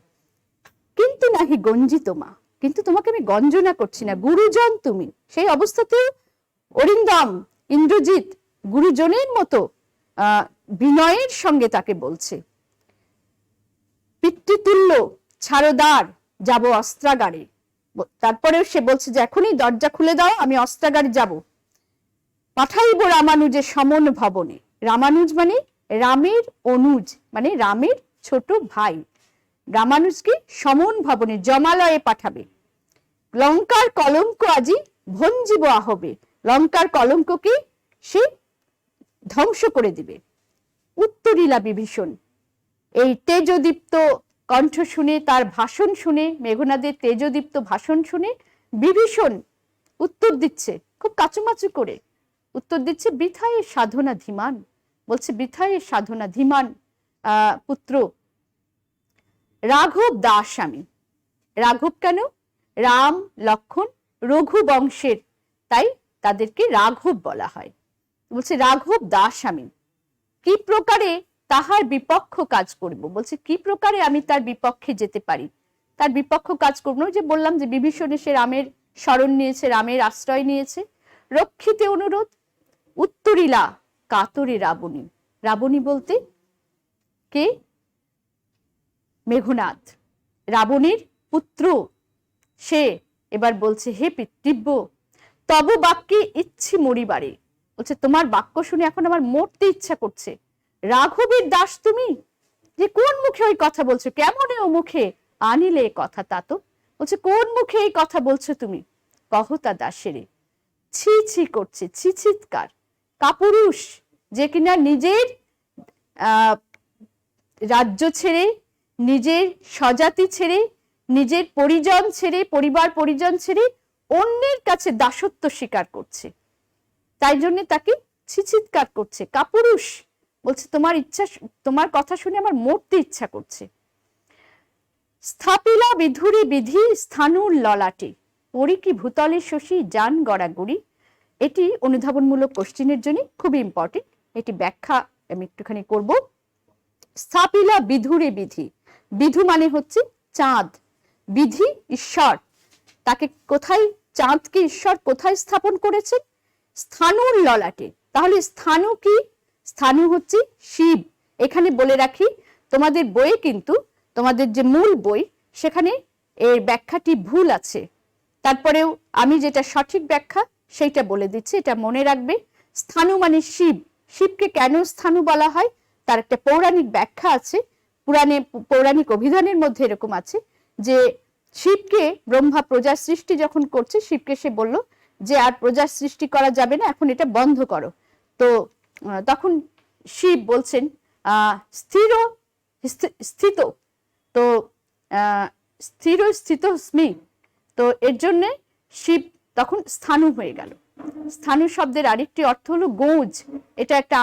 কিন্তু নাহি গঞ্জিত মা, কিন্তু তোমাকে আমি গঞ্জনা করছি না, গুরুজন তুমি। সেই অবস্থাতেও অরিন্দম, ইন্দ্রজিৎ গুরুজনের মতো বিনয়ের সঙ্গে তাকে বলছে, পিতৃতুল্য ছাড়দার, যাব অস্ত্রাগারে। তারপরেও সে বলছে যে এখনই দরজা খুলে দাও, আমি অস্ত্রাগারে যাব। পাঠাইব রামানুজে সমন ভবনে। রামানুজ মানে রামের অনুজ, মানে রামের ছোট ভাই। রামানুজকে সমন ভবনে, জমালয়ে পাঠাবে। লঙ্কার কলঙ্ক আজি ভঞ্জিব আহবে। লঙ্কার কলঙ্ককে সে ধ্বংস করে দিবে। উত্তরিলা বিভীষণ। এই তেজদীপ্ত কণ্ঠ শুনে, তার ভাষণ শুনে, মেঘনাদের তেজদীপ্ত ভাষণ শুনে বিভীষণ উত্তর দিচ্ছে, খুব কাচুমাচু করে উত্তর দিচ্ছে, বৃথায় সাধনা ধীমান। বলছে বৃথায় সাধনা ধীমান পুত্র রাঘব দাস আমি। রাঘব কেন? রাম লক্ষণ রঘু বংশের, তাই তাদেরকে রাঘব বলা হয়। বলছে রাঘব দাস আমি, কি প্রকারে তাহার বিপক্ষ কাজ করব। বলছে কি প্রকারে আমি তার বিপক্ষে যেতে পারি, তার বিপক্ষ কাজ করবো। যে বললাম যে বিভীষণ এসে রামের শরণ নিয়েছে, রামের আশ্রয় নিয়েছে। রক্ষিতে অনুরোধ। উত্তরিলা কাতরে রাবণী। রাবণী বলতে কে? মেঘনাদ, রাবণের পুত্র। সে এবার বলছে, হে পিতৃব্য, তব বাক্যে ইচ্ছি মরিবারে। বলছে তোমার বাক্য শুনে এখন আমার মরতে ইচ্ছা করছে। রাঘবের দাস তুমি, যে কোন মুখে ওই কথা বলছো? কেমন ও মুখে আনিলে কথা তা তো? বলছে কোন মুখে এই কথা বলছো তুমি? কহতা দাসেরে। ছি ছি করছে, ছি চিৎকার। কাপুরুষ, যে কিনা নিজের রাজ্য ছেড়ে, নিজের স্বজাতি ছেড়ে, নিজের পরিজন ছেড়ে, পরিবার পরিজন ছেড়ে অন্যের কাছে দাসত্ব স্বীকার করছে, তাই জন্য তাকে ছিচিৎকার করছে। কাপুরুষ। বলছে তোমার ইচ্ছা, তোমার কথা শুনে আমার মরতে ইচ্ছা করছে। স্থাপিলা বিধুরি বিধি স্থানুর ললাটে, পড়ি কি ভূতলে শশী যান গড়াগড়ি। এটি অনুধাবনমূলক কোশ্চেনের জন্য খুবই ইম্পর্টেন্ট। এটি ব্যাখ্যা আমি একটুখানি করব। স্থাপিলা বিধুরে বিধি, বিধু মানে হচ্ছে চাঁদ, বিধি ঈশ্বর। তাকে কোথায়, চাঁদকে ঈশ্বর কোথায় স্থাপন করেছেন? স্থানুর ললাটে। তাহলে স্থানু কি? স্থানু হচ্ছে শিব। এখানে বলে রাখি, তোমাদের বইয়ে কিন্তু, তোমাদের যে মূল বই, সেখানে এর ব্যাখ্যাটি ভুল আছে। তারপরেও আমি যেটা সঠিক ব্যাখ্যা সেইটা বলে দিচ্ছি, এটা মনে রাখবে। স্থানু মানে শিব। শিবকে কেন স্থানু বলা হয় তার একটা পৌরাণিক ব্যাখ্যা আছে। পুরাণে, পৌরাণিক অভিধানের মধ্যে এরকম আছে যে শিবকে ব্রহ্মা প্রজার সৃষ্টি যখন করছে, শিবকে সে বলল যে আর প্রজার সৃষ্টি করা যাবে না, এখন এটা বন্ধ করো। তো তখন শিব বলছেন স্থির স্থিত, তো স্থির স্থিত স্মি, তো এর জন্য শিব তখন স্থানু হয়ে গেল। স্থানু শব্দের আরেকটি অর্থ হলো গোজ। এটা একটা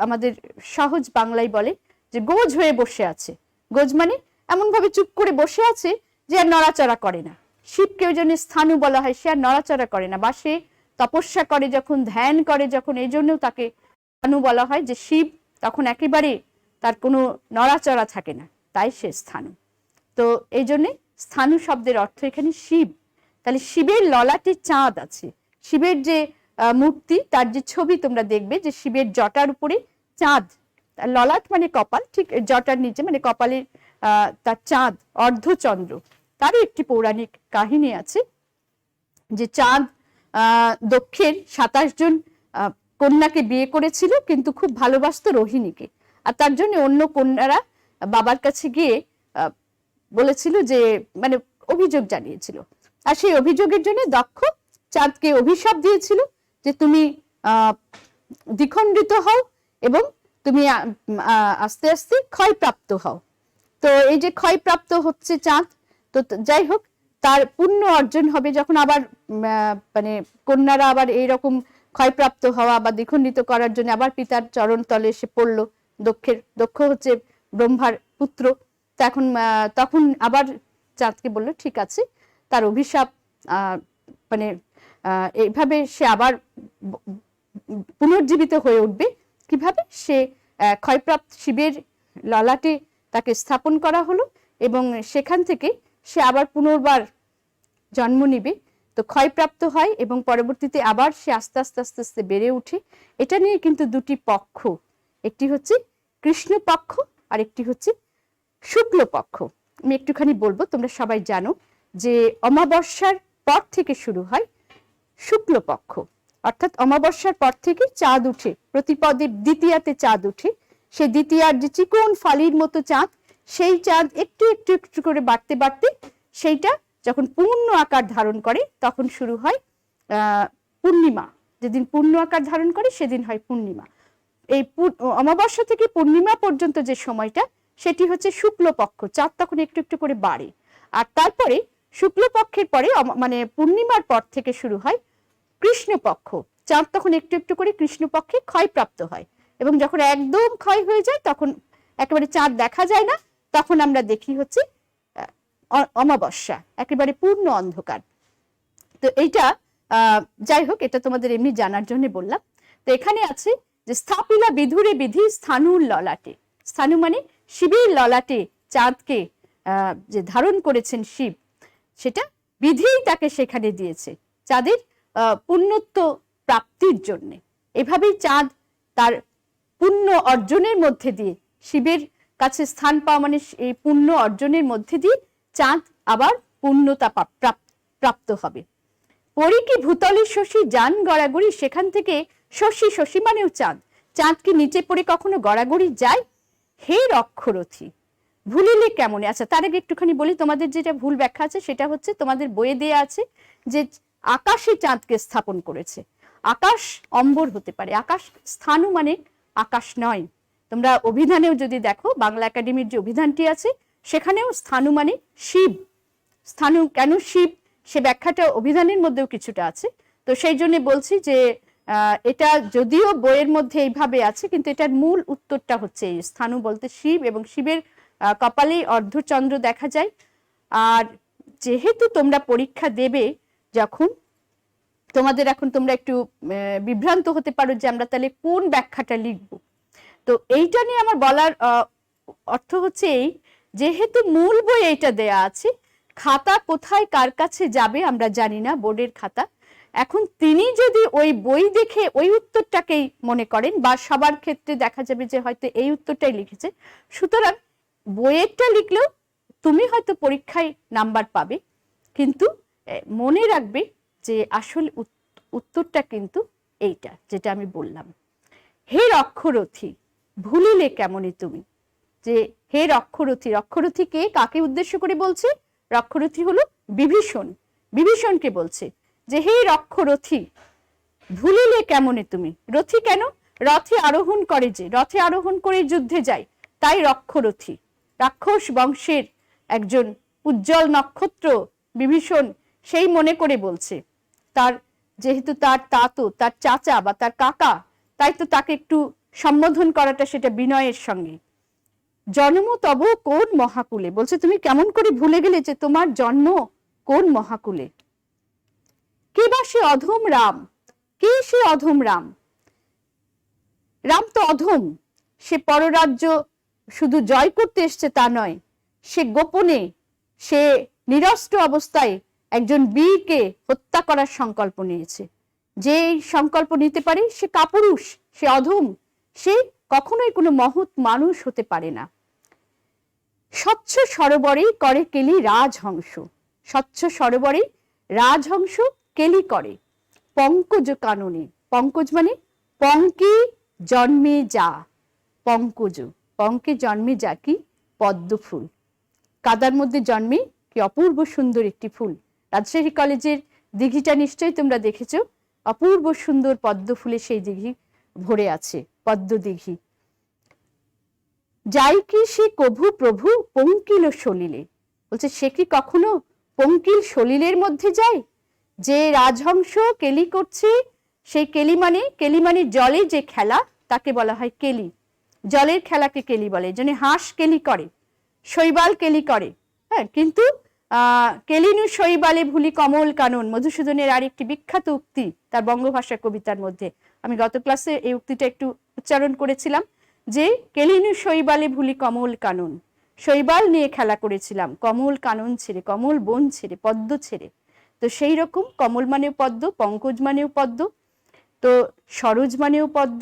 আমাদের সহজ বাংলায় বলে যে গোজ হয়ে বসে আছে। গোজ মানে এমন ভাবে চুপ করে বসে আছে যে আর নড়াচড়া করে না। শিবকে ওই জন্য স্থানু বলা হয়, সে আর নড়াচড়া করে না, বা সে তপস্যা করে যখন, ধ্যান করে যখন, এই জন্যও তাকে স্থানু বলা হয়, যে শিব তখন একেবারে তার কোনো নড়াচড়া থাকে না, তাই সে স্থানু। তো এই জন্যে স্থানু শব্দের অর্থ এখানে শিব। তাহলে শিবের ললাটে চাঁদ আছে। শিবের যে মূর্তি, তার যে ছবি তোমরা দেখবে যে শিবের জটার উপরে চাঁদ, ললাট মানে কপাল, ঠিক জটার নিচে মানে কপালের তার চাঁদ, অর্ধচন্দ্র। তারও একটি পৌরাণিক কাহিনী আছে যে চাঁদ দক্ষের 27 জন কন্যাকে বিয়ে করেছিল, কিন্তু খুব ভালোবাসতো রোহিণীকে। আর তার জন্য অন্য কন্যারা বাবার কাছে গিয়ে বলেছিল যে, মানে অভিযোগ জানিয়েছিল। আর সেই অভিযোগের জন্য দক্ষ চাঁদকে অভিশাপ দিয়েছিল যে তুমি দ্বিখণ্ডিত হও এবং তুমি আস্তে আস্তে ক্ষয়প্রাপ্ত হও। তো এই যে ক্ষয়প্রাপ্ত হচ্ছে চাঁদ, তো যাই হোক, তার পুণ্য অর্জন হবে যখন আবার মানে কন্যারা আবার এইরকম ক্ষয়প্রাপ্ত হওয়া বা দ্বিখণ্ডিত করার জন্য আবার পিতার চরণ তলে এসে পড়লো। দক্ষ হচ্ছে ব্রহ্মার পুত্র। তখন আবার চাঁদকে বললো ঠিক আছে, তার অভিশাপ মানে এইভাবে সে আবার পুনর্জীবিত হয়ে উঠবে। কিভাবে? সে ক্ষয়প্রাপ্ত শিবের ললাটে তাকে স্থাপন করা হলো এবং সেখান থেকে সে আবার পুনর্বার জন্ম নিবে। তো ক্ষয়প্রাপ্ত হয় এবং পরবর্তীতে আবার সে আস্তে আস্তে আস্তে আস্তে বেড়ে ওঠে। এটা নিয়ে কিন্তু দুটি পক্ষ, একটি হচ্ছে কৃষ্ণ পক্ষ আর একটি হচ্ছে শুক্ল পক্ষ। আমি একটুখানি বলবো, তোমরা সবাই জানো যে অমাবস্যার পর থেকে শুরু হয় শুক্ল পক্ষ, অর্থাৎ অমাবস্যার পর থেকে চাঁদ উঠে, প্রতিপদে দ্বিতীয়াতে চাঁদ উঠে। সেই দ্বিতীয়ার যে চিকন ফালির মতো চাঁদ, সেই চাঁদ একটু একটু একটু করে বাড়তে বাড়তে সেইটা যখন পূর্ণ আকার ধারণ করে তখন শুরু হয় পূর্ণিমা। যেদিন পূর্ণ আকার ধারণ করে সেদিন হয় পূর্ণিমা। এই অমাবস্যা থেকে পূর্ণিমা পর্যন্ত যে সময়টা, সেটি হচ্ছে শুক্ল পক্ষ। চাঁদ তখন একটু একটু করে বাড়ে। আর তারপরে শুক্ল পক্ষের পরে মানে পূর্ণিমার পর থেকে শুরু হয় কৃষ্ণপক্ষ। চাঁদ তখন একটু একটু করে কৃষ্ণপক্ষে ক্ষয়প্রাপ্ত হয় এবং যখন একদম ক্ষয় হয়ে যায়, তখন একেবারে চাঁদ দেখা যায় না, তখন আমরা দেখি হচ্ছে অমাবস্যা, একেবারে পূর্ণ অন্ধকার। তো এইটা যাই হোক, এটা তোমাদের এমনি জানার জন্য বললাম। তো এখানে আছে যে স্থাপিলা বিধুরে বিধি স্থানুর ললাটে। স্থানু মানে শিবের ললাটে চাঁদকে যে ধারণ করেছেন শিব, সেটা বিধিই তাকে সেখানে দিয়েছে চাঁদের পুণ্যত্ব প্রাপ্তির জন্যে। এভাবেই চাঁদ তার পুণ্য অর্জনের মধ্যে দিয়ে, শিবের কাছে স্থান পাওয়া মানে এই পুণ্য অর্জনের মধ্যে দিয়ে চাঁদ আবার পূর্ণতা প্রাপ্ত হবে। পরি কি ভূতলে শশী যান গড়াগড়ি, সেখান থেকে শশী, শশী মানেও চাঁদ, চাঁদ কি নিচে পড়ে কখনো গড়াগড়ি যায়? হে রক্ষরথী ভুলিলে কেমনে। আচ্ছা, তার আগে একটুখানি বলি, তোমাদের যেটা ভুল ব্যাখ্যা আছে সেটা হচ্ছে তোমাদের বইয়ে দেয়া আছে যে আকাশে চাঁদকে স্থাপন করেছে। আকাশ অম্বর হতে পারে, আকাশ স্থানু মানে আকাশ নয়। তোমরা অভিধানেও যদি দেখো, বাংলা একাডেমির যে অভিধানটি আছে সেখানেও স্থানু মানে শিব। স্থানু কেন শিব, সে ব্যাখ্যাটা অভিধানের মধ্যেও কিছুটা আছে। তো সেই জন্য বলছি যে এটা যদিও বইয়ের মধ্যে এইভাবে আছে, কিন্তু এটার মূল উত্তরটা হচ্ছে এই স্থানু বলতে শিব, এবং শিবের কপালে অর্ধচন্দ্র দেখা যায়। আর যেহেতু তোমরা পরীক্ষা দেবে যখন, তোমাদের এখন তোমরা একটু বিভ্রান্ত হতে পারো যে আমরা তাহলে কোন ব্যাখ্যাটা লিখব। তো এইটা নিয়ে আমার বলার অর্থ হচ্ছে এই, যেহেতু মূল বই এইটা দেয়া আছে, খাতা কোথায় কার কাছে যাবে আমরা জানি না, বোর্ডের খাতা। এখন তিনি যদি ওই বই দেখে ওই উত্তরটাকেই মনে করেন, বা সবার ক্ষেত্রে দেখা যাবে যে হয়তো এই উত্তরটাই লিখেছে, সুতরাং বইয়েরটা লিখলেও তুমি হয়তো পরীক্ষায় নাম্বার পাবে, কিন্তু মনে রাখবে যে আসল উত্তরটা কিন্তু এইটা যেটা আমি বললাম। হে রক্ষরথী ভুলিলে কেমনে তুমি, যে হে রক্ষরথী, রক্ষরথী কে, কাকে উদ্দেশ্য করে বলছে? রক্ষরথী হলো বিভীষণ, বিভীষণকে বলছে যে হে রক্ষরথী ভুলিলে কেমনে তুমি। রথী কেন? রথে আরোহণ করে, যে রথে আরোহণ করে যুদ্ধে যায়, তাই রক্ষরথী। রাক্ষস বংশের একজন উজ্জ্বল নক্ষত্র বিভীষণ, সেই মনে করে বলছে। তার যেহেতু তার তাতো, তার চাচা বা তার কাকা, তাই তো তাকে একটু সম্বোধন করাটা সেটা বিনয়ের সঙ্গে। জন্ম তব কোন মহাকুলে, বলছে তুমি কেমন করে ভুলে গেলে যে তোমার জন্ম কোন মহাকুলে। কে বা সে অধম রাম, কে সে অধম রাম? রাম তো অধম, সে পররাজ্য শুধু জয় করতে এসছে তা নয়, সে গোপনে, সে নিরস্ত্র অবস্থায় একজন বীরকে হত্যা করার সংকল্প নিয়েছে। যে সংকল্প নিতে পারে সে কাপুরুষ, সে অধম, সে কখনোই কোনো মহৎ মানুষ হতে পারে না। স্বচ্ছ সরোবরে করে কেলি রাজহংস, স্বচ্ছ সরোবরে রাজহংস কেলি করে। পঙ্কজ কাননে, পঙ্কজ মানে পঙ্কে জন্মে যা, পঙ্কজ, পঙ্কে জন্মে যা কি? পদ্ম ফুল, কাদার মধ্যে জন্মে কি অপূর্ব সুন্দর একটি ফুল। রাজশাহী কলেজের দিঘিটা নিশ্চয়ই তোমরা দেখেছো, অপূর্ব সুন্দর পদ্ম ফুলে সেই দিঘি ভরে আছে, পদ্ম দিঘি। যাই কি সে কভু প্রভু পঙ্কিল সলিলে, বলছে সে কি কখনো পঙ্কিল সলিলের মধ্যে যায়? যে রাজহংস কেলি করছে, সেই কেলি মানে জলে যে খেলা তাকে বলা হয় কেলি। জলের খেলাকে কেলি বলে। জন্য হাঁস কেলি করে, শৈবাল কেলি করে, হ্যাঁ, কিন্তু কেলিনু শৈবালে ভুলি কমল কানন, মধুসূদনের আরেকটি বিখ্যাত উক্তি তার বঙ্গভাষা কবিতার মধ্যে। আমি গত ক্লাসে এই উক্তিটা একটু উচ্চারণ করেছিলাম যে কেলিনু শৈবালে ভুলি কমল কানন, শৈবাল নিয়ে খেলা করেছিলাম কমল কানন ছেড়ে, কমল বন ছেড়ে, পদ্ম ছেড়ে। তো সেই রকম কমল মানেও পদ্ম, পঙ্কজ মানেও পদ্ম, তো সরোজ মানেও পদ্ম।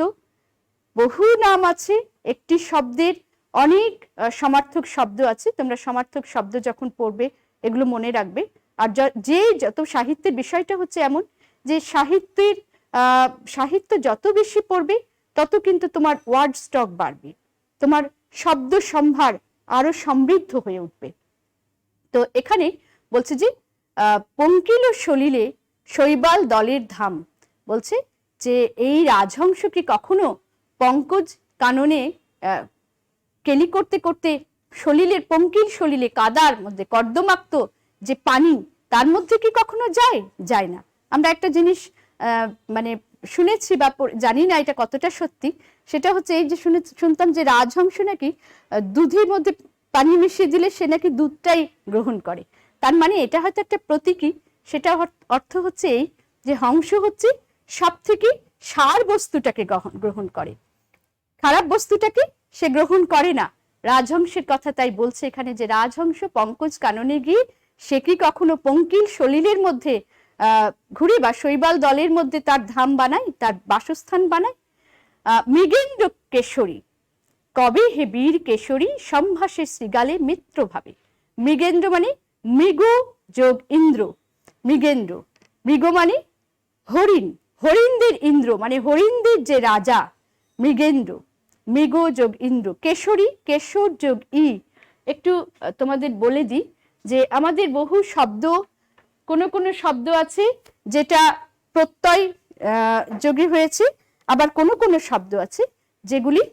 বহু নাম আছে, একটি শব্দের অনেক সমার্থক শব্দ আছে। তোমরা সমার্থক শব্দ যখন পড়বে এগুলো মনে রাখবে। আর যে যত সাহিত্যের বিষয়টা হচ্ছে এমন যে সাহিত্য যত বেশি পড়বে তত কিন্তু তোমার ওয়ার্ড স্টক বাড়বে, তোমার শব্দ সম্ভার আরো সমৃদ্ধ হয়ে উঠবে। তো এখানে বলছে যে পঙ্কিল সলিলে শৈবাল দলের ধাম, বলছে যে এই রাজহংস কি কখনো পঙ্কজ কাননে কেলি করতে করতে সলিলের, পঙ্কিল সলিলে কাদার মধ্যে কর্দমাক্ত যে পানি তার মধ্যে কি কখনো যায়? যায় না। আমরা একটা জিনিস মানে শুনেছি বা জানি না এটা কতটা সত্যি, সেটা হচ্ছে এই যে শুনতাম যে রাজহংস নাকি দুধের মধ্যে পানি মিশিয়ে দিলে সে নাকি দুধটাই গ্রহণ করে। তার মানে এটা হয়তো একটা প্রতীকী। সেটা অর্থ হচ্ছে এই যে হংস হচ্ছে সব থেকে সার বস্তুটাকে গ্রহণ করে, খারাপ বস্তুটাকে সে গ্রহণ করে না। রাজহংসের কথা তাই বলছে এখানে যে রাজহংস পঙ্কজ কাননে গিয়ে সে কি কখনো পঙ্কিল সলিলের মধ্যে ঘুরে বা শৈবাল দলের মধ্যে তার ধাম বানায়, তার বাসস্থান বানায়। মৃগেন্দ্র কেশরী, কবে হে বীর কেশরী, সম্ভাসে শ্রীগালে মিত্র ভাবে। মৃগেন্দ্র মানে মৃগ যোগ ইন্দ্র, মৃগেন্দ্র, মৃগ মানে হরিণ, হরিণদের ইন্দ্র মানে হরিণদের যে রাজা মৃগেন্দ্র, মৃগ যোগ ইন্দ্র। কেশরী, কেশর যোগ ই। একটু তোমাদের বলে দিই যে আমাদের বহু শব্দ, কোন কোন শব্দ আছে যেটা প্রত্যয় যোগে হয়েছে, আবার কোন কোন শব্দ আছে যেগুলি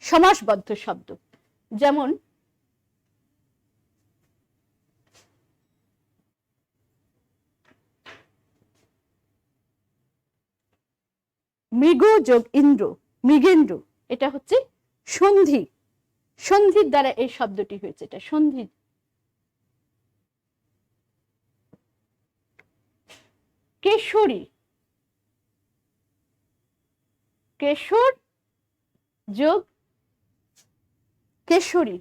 সমাসবদ্ধ শব্দ। যেমন মৃগ যোগ ইন্দ্র, মৃগেন্দ্র, এটা হচ্ছে সন্ধি, সন্ধির দ্বারা এই শব্দটি হয়েছে, এটা সন্ধি। কেশরী, কেশর যোগ কেশরী,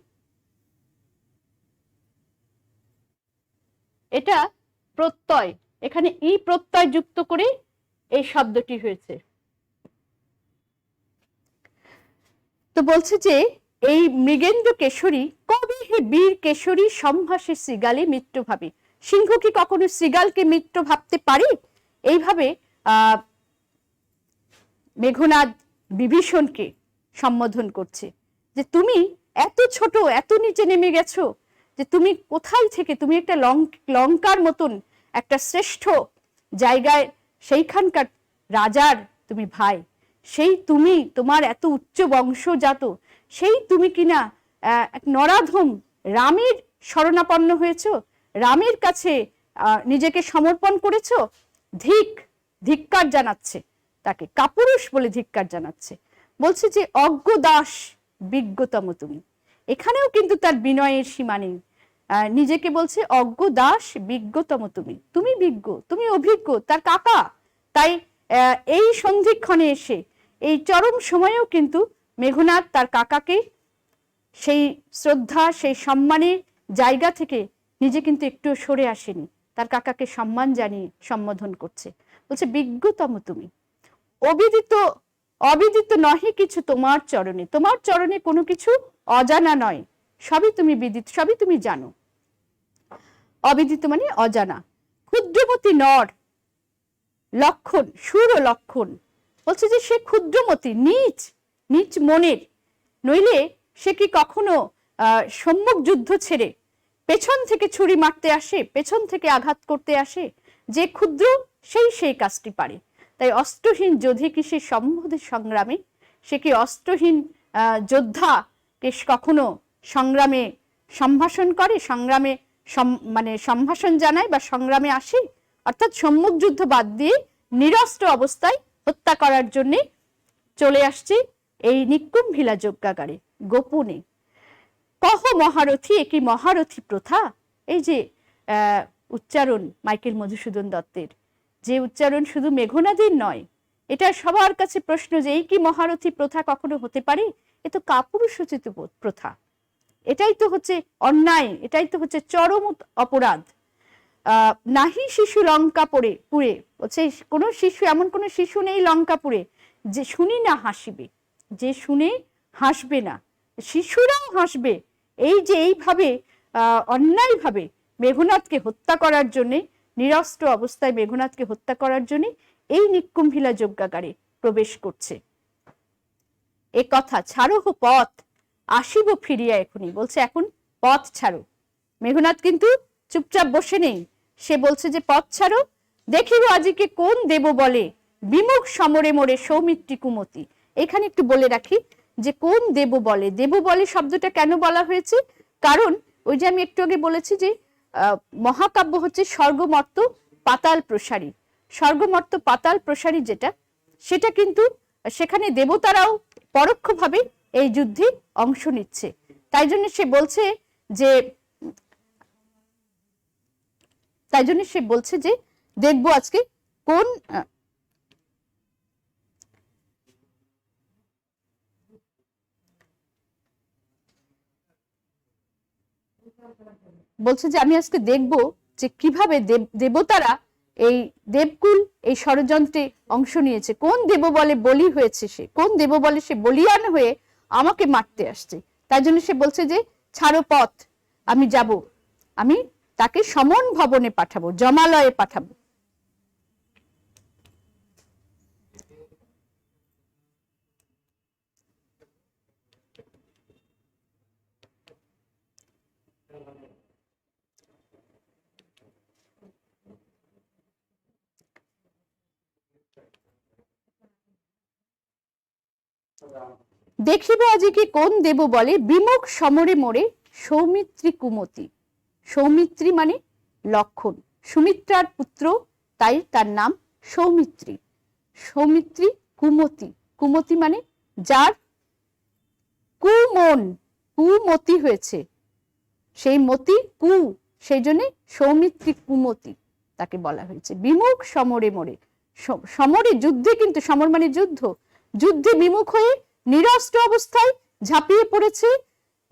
এটা প্রত্যয়, এখানে ই প্রত্যয় যুক্ত করে এই শব্দটি হয়েছে। তো বলছে যে এই মৃগেন্দ্র কেশরী, কবে হে বীর কেশরী, সম্ভাসে শ্রীগালে মিত্র ভাবে। সিংহ কি কখনো শ্রীগালকে মিত্র ভাবতে পারে? এইভাবে মেঘনাদ বিভীষণকে সম্বোধন করছে যে তুমি এত ছোট, এত নিচে নেমে গেছো যে তুমি কোথায় থেকে, তুমি একটা লঙ্কার মতন একটা শ্রেষ্ঠ জায়গায়, সেইখানকার রাজার তুমি ভাই, সেই তুমি, তোমার এত উচ্চ বংশজাত, সেই তুমি কিনা এক নরাধম রামের শরণাপন্ন হয়েছো, রামের কাছে নিজেকে সমর্পণ করেছো। ধিক্কার জানাচ্ছে তাকে, কাপুরুষ বলে ধিক্কার জানাচ্ছে। বলছে যে অজ্ঞ দাস বিজ্ঞতম তুমি। এখানেও কিন্তু তার বিনয়ের সীমা নেই, নিজেকে বলছে অজ্ঞ দাস বিজ্ঞতম তুমি, তুমি বিজ্ঞ, তুমি অভিজ্ঞ, তার কাকা। তাই এই সন্ধিক্ষণে এসে এই চরম সময়েও কিন্তু মেঘনাদ তার কাকাকে সেই শ্রদ্ধা, সেই সম্মানের জায়গা থেকে নিজে কিন্তু একটু সরে আসেনি, তার কাকাকে সম্মান জানিয়ে সম্বোধন করছে। বলছে বিজ্ঞতম তুমি, অবিদিত নহে কিছু তোমার চরণে, তোমার চরণে কোনো কিছু অজানা নয়, সবই তুমি বিদিত, সবই তুমি জানো। অবিদিত মানে অজানা। ক্ষুদ্রমতি নর লক্ষণ, সুর লক্ষণ, বলছে যে সে ক্ষুদ্রমতি, নিচ মনের, নইলে সে কি কখনো সম্মুখ যুদ্ধ ছেড়ে পেছন থেকে ছুরি মারতে আসে, পেছন থেকে আঘাত করতে আসে? যে ক্ষুদ্র সেই কাজটি পারে। তাই অস্ত্রহীন যোধে কি সে সম্বন্ধে সংগ্রামে, সে কি অস্ত্রহীন যোদ্ধা কে কখনো সংগ্রামে সম্ভাষণ করে, সংগ্রামে মানে সম্ভাষণ জানায় বা সংগ্রামে আসে? অর্থাৎ সম্মুখ যুদ্ধ বাদ দিয়ে নিরস্ত্র অবস্থায় হত্যা করার জন্য চলে আসছে এই নিকুম্ভিলা যজ্ঞাগারে গোপনে। কহ মহারথী, একই মহারথী প্রথা, এই যে উচ্চারণ মাইকেল মধুসূদন দত্তের, যে উচ্চারণ শুধু মেঘনাদের নয়, এটা সবার কাছে প্রশ্ন যে এই কি মহারথী প্রথা কখনো হতে পারে? এ তো কাপুরুষোচিত প্রথা, এটাই তো হচ্ছে অন্যায়, এটাই তো হচ্ছে চরম অপরাধ। নাহি শিশু লঙ্কাপুরে পুরে, বলছে কোনো শিশু, এমন কোনো শিশু নেই লঙ্কাপুরে যে শুনি না হাসিবে, যে শুনে হাসবে না, শিশুরাও হাসবে। এই যে এইভাবে অন্যায়ভাবে মেঘনাদকে হত্যা করার জন্যে, নিরস্ত্র অবস্থায় মেঘনাদকে হত্যা করার জন্য এই নিকুম্ভিলা যজ্ঞাগারে প্রবেশ করছে। এ কথা ছাড়ো হো পথ, আসিব ফিরিয়া এখনই, বলছে এখন পথ ছাড়ো। মেঘনাদ কিন্তু চুপচাপ বসে নেই, সে বলছে যে পথ ছাড়ো, দেখিব আজিকে কোন দেব বলে বিমুখ সমরে মোরে সৌমিত্রী কুমতি। এখানে একটু বলে রাখি যে কোন দেব বলে, দেব বলে শব্দটা কেন বলা হয়েছে, কারণ ওই যে আমি একটু আগে বলেছি যে মহাকাব্য হচ্ছে স্বর্গমর্ত পাতাল প্রসারী, স্বর্গমর্ত পাতাল প্রসারী যেটা, সেটা কিন্তু সেখানে দেবতারাও পরোক্ষভাবে এই যুদ্ধে অংশ নিচ্ছে। তাই জন্য সে বলছে যে দেখবো আজকে কোন বলছে যে আমি আজকে দেখবো যে কিভাবে দেবতারা এই দেবকুল এই ষড়যন্ত্রে অংশ নিয়েছে, কোন দেব বলে বলি হয়েছে, সে কোন দেব বলে সে বলিয়ান হয়ে আমাকে মারতে আসছে। তাই জন্য সে বলছে যে ছাড়ো পথ, আমি যাব, আমি তাকে সমন ভবনে পাঠাবো, জমালয়ে পাঠাবো। দেখিব আজিকে কোন দেব বলে বিমুখ সমরে মোরে সৌমিত্রী কুমতি। সৌমিত্রী মানে লক্ষণ, সুমিত্রার পুত্র, তাই তার নাম সৌমিত্রী। সৌমিত্রী কুমতি, কুমতি মানে যার কুমন, কুমতি হয়েছে, সেই মতি কু, সেই জন্য সৌমিত্রী কুমতি তাকে বলা হয়েছে। বিমুখ সমরে মোরে, সমরে যুদ্ধে, কিন্তু সমর মানে যুদ্ধ, যুদ্ধে বিমুখ হয়ে নিরস্ত্র অবস্থায় ঝাঁপিয়ে পড়েছে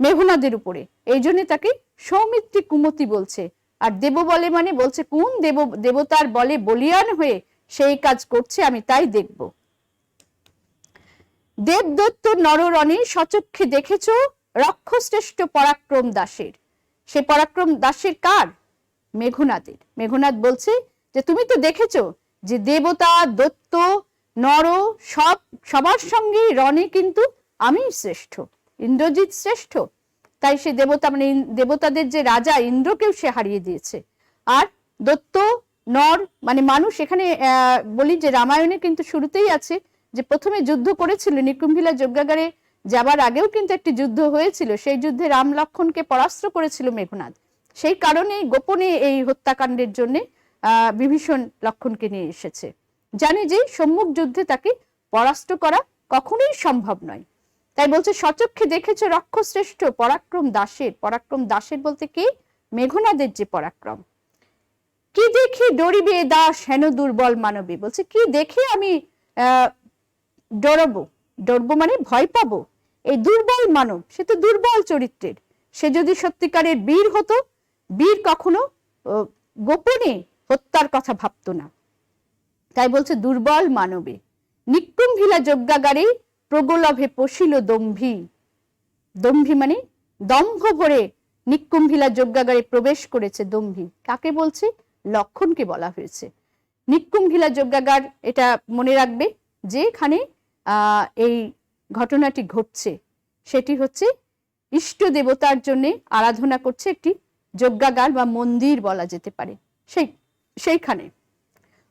মেঘনাদের উপরে, এই জন্য তাকে সৌমিত্রী কুমতি বলছে। আর দেব বলে মানে বলছে কোন দেবতার বলে বলিয়ান হয়ে সেই কাজ করছে, আমি তাই দেখব। দেবদত্ত নররণে সচক্ষে দেখেছ রক্ষশ্রেষ্ঠ পরাক্রম দাসের। সে পরাক্রম দাসের কার? মেঘনাদের। মেঘনাদ বলছে যে তুমি তো দেখেছো যে দেবতা দত্ত নর সবার সঙ্গে রণে কিন্তু আমি শ্রেষ্ঠ, ইন্দ্রজিৎ শ্রেষ্ঠ। তাই সে দেবতা মানে দেবতাদের যে রাজা ইন্দ্রকেও সে হারিয়ে দিয়েছে। আর দত্ত নর মানে মানুষ, এখানে বলি যে রামায়ণে কিন্তু শুরুতেই আছে যে প্রথমে যুদ্ধ করেছিল নিকুম্ভিলা যজ্ঞাগারে যাবার আগেও কিন্তু একটি যুদ্ধ হয়েছিল, সেই যুদ্ধে রাম লক্ষণকে পরাস্ত করেছিল মেঘনাদ। সেই কারণে গোপনে এই হত্যাকাণ্ডের জন্য বিভীষণ লক্ষণকে নিয়ে এসেছে, জানে যে সম্মুখ যুদ্ধে তাকে পরাস্ত করা কখনোই সম্ভব নয়। তাই বলছে সচক্ষে দেখেছে রক্ষশ্রেষ্ঠ পরাক্রম দাসের। পরাক্রম দাসের বলতে কি? মেঘনাদের যে পরাক্রম। কি দেখে ডরিবে দাস হেন দুর্বল মানবে, বলছে কি দেখে আমি ডরবো, ডরবো মানে ভয় পাবো এই দুর্বল মানব, সে তো দুর্বল চরিত্রের। সে যদি সত্যিকারের বীর হতো, বীর কখনো গোপনে হত্যার কথা ভাবতো না। তাই বলছে দুর্বল মানবে। নিকুম্ভিলা যজ্ঞাগারে প্রগলভে পশিল দম্ভী। দম্ভী মানে দম্ভ ভরে নিকুম্ভিলা যজ্ঞাগারে প্রবেশ করেছে দম্ভী। কাকে বলছে? লক্ষণকে বলা হয়েছে। নিকুম্ভিলা যজ্ঞাগার, এটা মনে রাখবে যেখানে এই ঘটনাটি ঘটছে সেটি হচ্ছে ইষ্ট দেবতার জন্য আরাধনা করছে একটি যজ্ঞাগার বা মন্দির বলা যেতে পারে। সেইখানে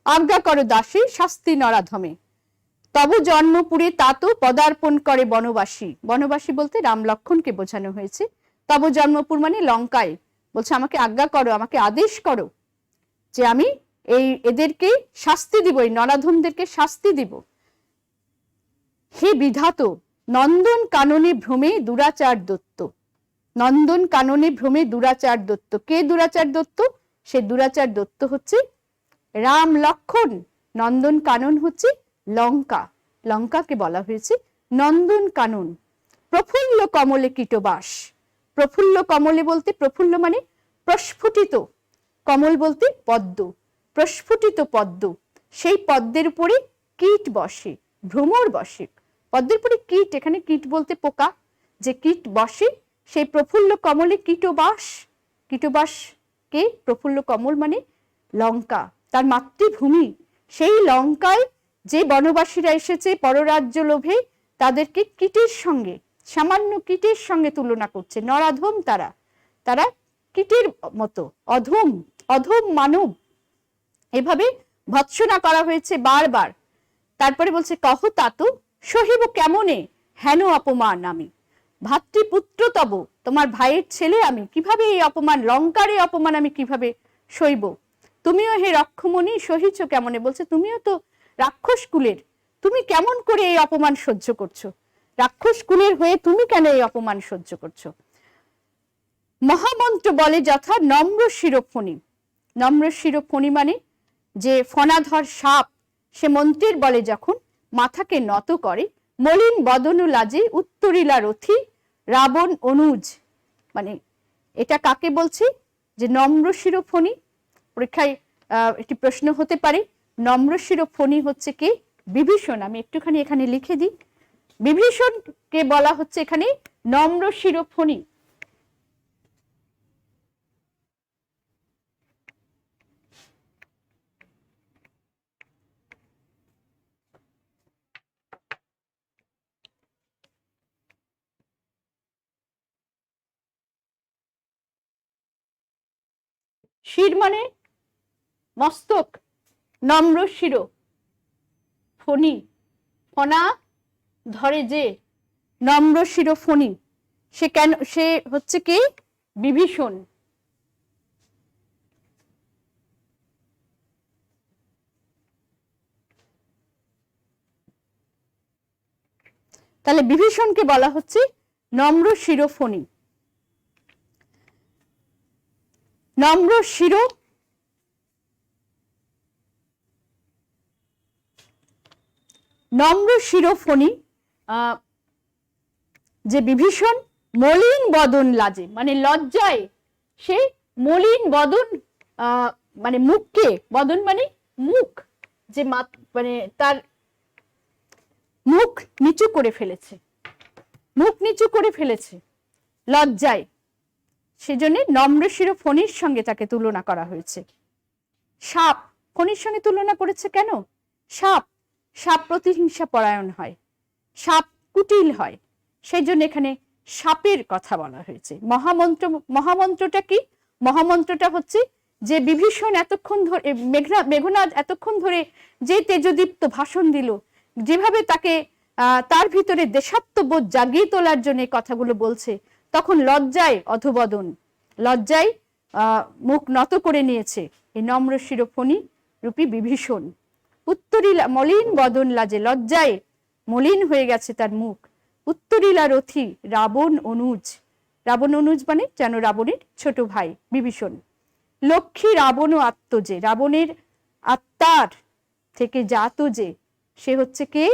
আজ্ঞা করো দাসী শাস্তি নরাধমে, তব জন্মপুরে তাতো পদার্পণ করে বনবাসী। বনবাসী বলতে রাম লক্ষণকে বোঝানো হয়েছে। তব জন্মপুর মানে লঙ্কায়। বলছে আমাকে আজ্ঞা করো, আমাকে আদেশ করো যে আমি এদেরকে শাস্তি দিব, এই নরাধমদেরকে শাস্তি দিব। হে বিধাত নন্দন কাননে ভ্রমে দুরাচার দত্ত। নন্দন কাননে ভ্রমে দুরাচার দত্ত। কে দুরাচার দত্ত? সে দুরাচার দত্ত হচ্ছে রাম লক্ষণ। নন্দন কানন হচ্ছে লঙ্কা, লঙ্কাকে বলা হয়েছে নন্দন কানন। প্রফুল্ল কমলে কীটবাস। প্রফুল্ল কমলে বলতে, প্রফুল্ল মানে প্রস্ফুটিত, কমল বলতে পদ্ম, প্রস্ফুটিত পদ্ম, সেই পদ্মের উপরে কীট বসে, ভ্রমর বসে। পদ্মের উপরে কীট, এখানে কীট বলতে পোকা, যে কীট বসে সেই প্রফুল্ল কমলে কীটবাস। কীটবাস কে? প্রফুল্ল কমল মানে লঙ্কা, তার মাতৃভূমি। সেই লঙ্কায় যে বনবাসীরা এসেছে পররাজ্য লোভে, তাদেরকে কীটের সঙ্গে, সামান্য কীটের সঙ্গে তুলনা করছে। নরাধম তারা, তারা কীটের মতো, অধম, অধম মানব, এভাবে ভৎসনা করা হয়েছে বারবার। তারপরে বলছে কহ তাতু সহিব কেমনে হেন অপমান আমি। ভাতৃপুত্র তব, তোমার ভাইয়ের ছেলে আমি, কিভাবে এই অপমান, লঙ্কার এই অপমান আমি কিভাবে সইব? তুমিও হে রক্ষমণি সহিছ কেমনে। বলছে তুমিও তো রাক্ষস কুলের, তুমি কেমন করে এই অপমান সহ্য করছো? রাক্ষস কুলের হয়ে তুমি কেন এই অপমান সহ্য করছো? মহামন্ত্র বলে যথা নম্র শিরোফণি। নম্র শিরোফণি মানে যে ফণাধর সাপ, সে মন্ত্রের বলে যখন মাথাকে নত করে, মলিন বদন লাজে উত্তরিলা রথি রাবণ অনুজ। মানে এটা কাকে বলছে? যে নম্র শিরোফণি। পরীক্ষায় একটি প্রশ্ন হতে পারে, নম্র শিরোফণি হচ্ছে কে? বিভীষণ। আমি একটুখানি এখানে লিখে দিই, বিভীষণকে বলা হচ্ছে এখানে নম্র শিরোফণি। শির মানে মস্তক, নম্র শিরো, ফণি, ফণা ধরে যে, নম্র শিরো ফণি, সে কেন? সে হচ্ছে কি? বিভীষণ। তাহলে বিভীষণকে বলা হচ্ছে নম্র শিরো ফণি। নম্র শিরো নম্র শিরোফণি যে বিভীষণ, মলিন বদন লাজে মানে লজ্জায় সে মলিন বদন, মানে মুখকে, বদন মানে মুখ, যে মানে তার মুখ নিচু করে ফেলেছে, মুখ নিচু করে ফেলেছে লজ্জায়, সেজন্য নম্র শিরো ফণির সঙ্গে তাকে তুলনা করা হয়েছে। সাপ, ফণির সঙ্গে তুলনা করেছে কেন? সাপ, সাপ প্রতিহিংসা পরায়ণ হয়, সাপ কুটিল হয়, সেই জন্য এখানে সাপের কথা বলা হয়েছে। মহামন্ত্র, মহামন্ত্রটা কি? মহামন্ত্রটা হচ্ছে যে বিভীষণ এতক্ষণ ধরে, মেঘনাদ এতক্ষণ ধরে যে তেজদীপ্ত ভাষণ দিল, যেভাবে তাকে তার ভিতরে দেশাত্মবোধ জাগিয়ে তোলার জন্য কথাগুলো বলছে, তখন লজ্জায় অধবদন, লজ্জায় মুখ নত করে নিয়েছে এই নম্র শিরোফণি রূপী বিভীষণ। উত্তরিলা মলিন বদন লাজে, লজ্জায় মলিন হয়ে গেছে তার মুখ। উত্তরিলা রথি রাবণ অনুজ, রাবণ অনুজ মানে যেন রাবণের ছোট ভাই বিভীষণ। লক্ষ্মী রাবণ ও আত্মজে, রাবণের আত্মার থেকে জাত যে, সে হচ্ছে কে?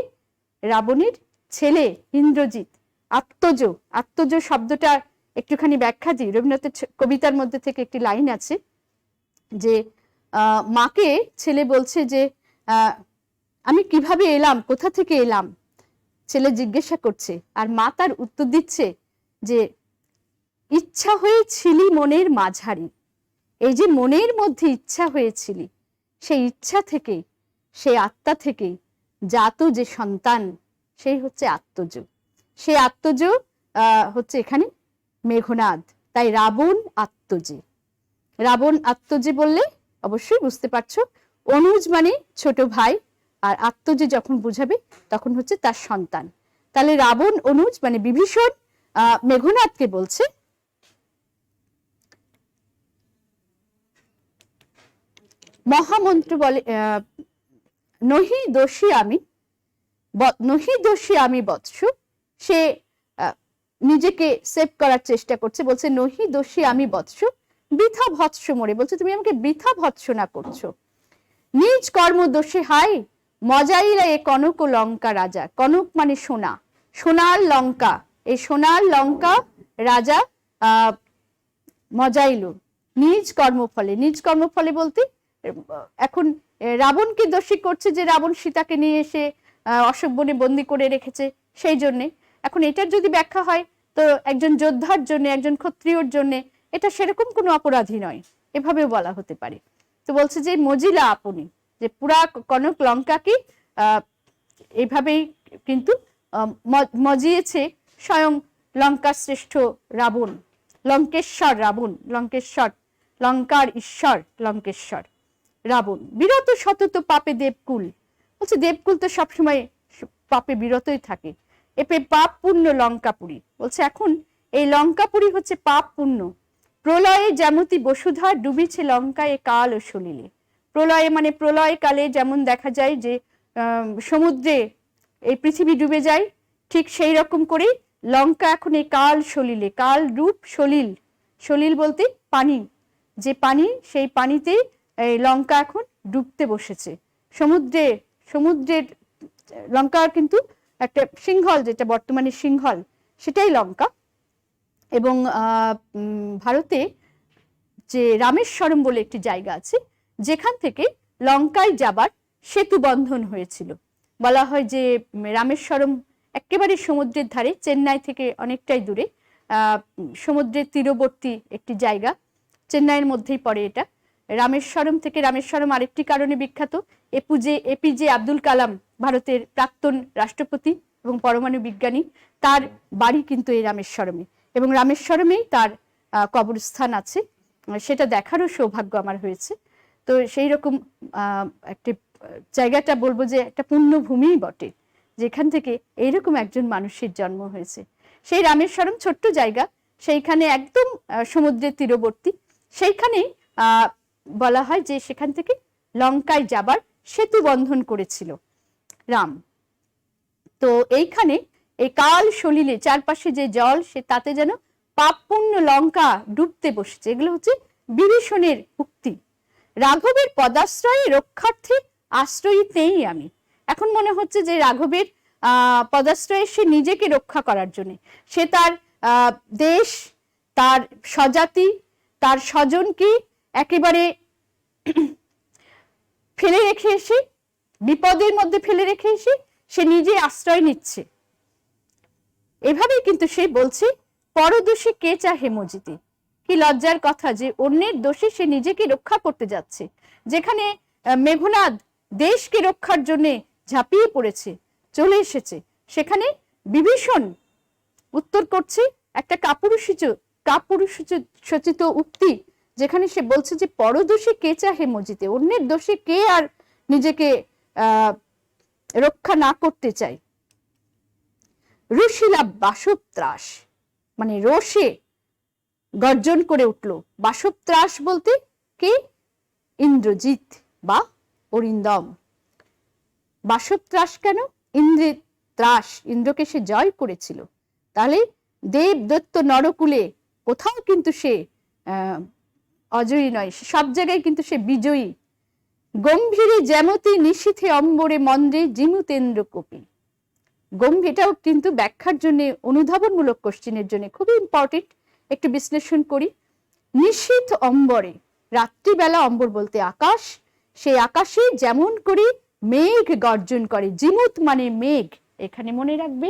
রাবণের ছেলে ইন্দ্রজিৎ। আত্মজ, আত্মজ শব্দটা একটুখানি ব্যাখ্যা দিই। রবীন্দ্রনাথের কবিতার মধ্যে থেকে একটি লাইন আছে যে মাকে ছেলে বলছে যে আমি কিভাবে এলাম, কোথা থেকে এলাম, ছেলে জিজ্ঞাসা করছে, আর মা তার উত্তর দিচ্ছে যে ইচ্ছা হয়েছিলি মনের মাঝারি। এই যে মনের মধ্যে ইচ্ছা হয়েছিলি, সেই ইচ্ছা থেকে, সেই আত্মা থেকে জাত যে সন্তান, সেই হচ্ছে আত্মজ। সেই আত্মজ হচ্ছে এখানে মেঘনাদ। তাই রাবণ আত্মজে, রাবণ আত্মজে বললে অবশ্যই বুঝতে পারছো অনুজ মানে ছোট ভাই, আর আত্মজে যখন বুঝাবে তখন হচ্ছে তার সন্তান। তাহলে রাবণ অনুজ মানে বিভীষণ মেঘনাদকে বলছে মহামন্ত্র বলে নহি দোষী আমি, নহি দোষী আমি বৎস। সে নিজেকে সেভ করার চেষ্টা করছে, বলছে নহি দোষী আমি বৎস, বৃথা ভৎস মোরে, বলছে তুমি আমাকে বৃথা ভৎসনা করছো। নিজ কর্ম দোষে হাই মজাইলা এ কনক লঙ্কা রাজা, কনক মানে সোনা, সোনার লঙ্কা, এই সোনার লঙ্কা রাজা মজাইলো নিজ কর্মফলে। নিজ কর্মফলে বলতে এখন রাবণকে দোষী করছে যে রাবণ সীতাকে নিয়ে এসে অশোক বনে বন্দি করে রেখেছে, সেই জন্যে। এখন এটার যদি ব্যাখ্যা হয় তো একজন যোদ্ধার জন্য, একজন ক্ষত্রিয়র জন্য এটা সেরকম কোনো অপরাধী নয়, এভাবেও বলা হতে পারে। তো বলছে যে মজিলা আপনি, যে পুরা কনক লঙ্কাকে এইভাবেই কিন্তু মজিয়েছে স্বয়ং লঙ্কার শ্রেষ্ঠ রাবণ, লঙ্কেশ্বর রাবণ, লঙ্কেশ্বর, লঙ্কার ঈশ্বর লঙ্কেশ্বর রাবণ। বিরত সতত পাপে দেবকুল, বলছে দেবকুল তো সবসময় পাপে বিরতই থাকে। এপে পাপ পূর্ণ লঙ্কাপুরী, বলছে এখন এই লঙ্কাপুরী হচ্ছে পাপ পূর্ণ। প্রলয়ে যেমতি বসুধা ডুবিছে লঙ্কায় কাল ও সলিলে। প্রলয়ে মানে প্রলয় কালে যেমন দেখা যায় যে সমুদ্রে এই পৃথিবী ডুবে যায়, ঠিক সেই রকম করেই লঙ্কা এখন এই কাল সলিলে, কাল রূপ সলিল, সলিল বলতে পানি, যে পানি সেই পানিতে এই লঙ্কা এখন ডুবতে বসেছে। সমুদ্রে, সমুদ্রের লঙ্কার কিন্তু একটা সিংহল, যেটা বর্তমানে সিংহল, সেটাই লঙ্কা। এবং ভারতে যে রামেশ্বরম বলে একটি জায়গা আছে, যেখান থেকে লঙ্কায় যাবার সেতু বন্ধন হয়েছিল। বলা হয় যে রামেশ্বরম একেবারে সমুদ্রের ধারে, চেন্নাই থেকে অনেকটাই দূরে, সমুদ্রের তীরবর্তী একটি জায়গা, চেন্নাইয়ের মধ্যেই পড়ে এটা। রামেশ্বরম থেকে, রামেশ্বরম আরেকটি কারণে বিখ্যাত, এপিজে আব্দুল কালাম, ভারতের প্রাক্তন রাষ্ট্রপতি এবং পরমাণু বিজ্ঞানী, তার বাড়ি কিন্তু এই রামেশ্বরমে, এবং রামেশ্বরমেই তার কবরস্থান আছে, সেটা দেখারও সৌভাগ্য আমার হয়েছে। তো সেই রকম একটি জায়গাটা বলবো যে একটা পুণ্যভূমি বটে, যেখান থেকে এইরকম একজন মানুষের জন্ম হয়েছে। সেই রামেশ্বরম ছোট্ট জায়গা, সেইখানে একদম সমুদ্রের তীরবর্তী, সেইখানেই বলা হয় যে সেখান থেকে লঙ্কায় যাবার সেতু বন্ধন করেছিল রাম। তো এইখানে এই কাল সলিলে চারপাশে যে জল, সে তাতে যেন পাপ পুণ্য লঙ্কা ডুবতে বসেছে। এগুলো হচ্ছে বিভীষণের উক্তি। রাঘবের পদাশ্রয়ে রক্ষার্থে আশ্রয়ীতেই আমি। এখন মনে হচ্ছে যে রাঘবের পদাশ্রয়ে সে নিজেকে রক্ষা করার জন্য, সে তার দেশ, তার স্বজাতি, তার স্বজনকে একেবারে ফেলে রেখে এসে, বিপদের মধ্যে ফেলে রেখে এসে সে নিজে আশ্রয় নিচ্ছে। এভাবেই কিন্তু সে বলছে পরদোষে কে চাহে মজিতে। কি লজ্জার কথা যে অন্যের দোষে সে নিজেকে রক্ষা করতে যাচ্ছে। যেখানে মেঘনাদ দেশকে রক্ষার জন্য ঝাঁপিয়ে পড়েছে, চলে এসেছে, সেখানে বিভীষণ উত্তর করছে একটা কাপুরুষোচিত উক্তি, যেখানে সে বলছে যে পরদোষে কে চাহে মজিতে, অন্যের দোষে কে আর নিজেকে রক্ষা না করতে চায়। রুশিলা বাসব ত্রাস, মানে রোষে গর্জন করে উঠল। বাসব ত্রাস বলতে কে? ইন্দ্রজিৎ বা অরিন্দম। বাসব ত্রাস কেন? ইন্দ্রের ত্রাস, ইন্দ্রকে সে জয় করেছিল। তাহলে দেব দত্ত নরকুলে কোথাও কিন্তু সে অজয়ী নয়, সব জায়গায় কিন্তু সে বিজয়ী। গম্ভীরে যেমতি নিশীথে অম্বরে মন্দ্রে জিমুতেন্দ্র কপি। গম্ভীরটাও কিন্তু ব্যাখ্যার জন্য, অনুধাবনমূলক কোশ্চেনের জন্য খুবই ইম্পর্টেন্ট। একটু বিশ্লেষণ করি। নিশীথ অম্বরে, রাত্রিবেলা, অম্বর বলতে আকাশ, সেই আকাশে যেমন করে মেঘ গর্জন করে, জিমুত মানে মেঘ, এখানে মনে রাখবে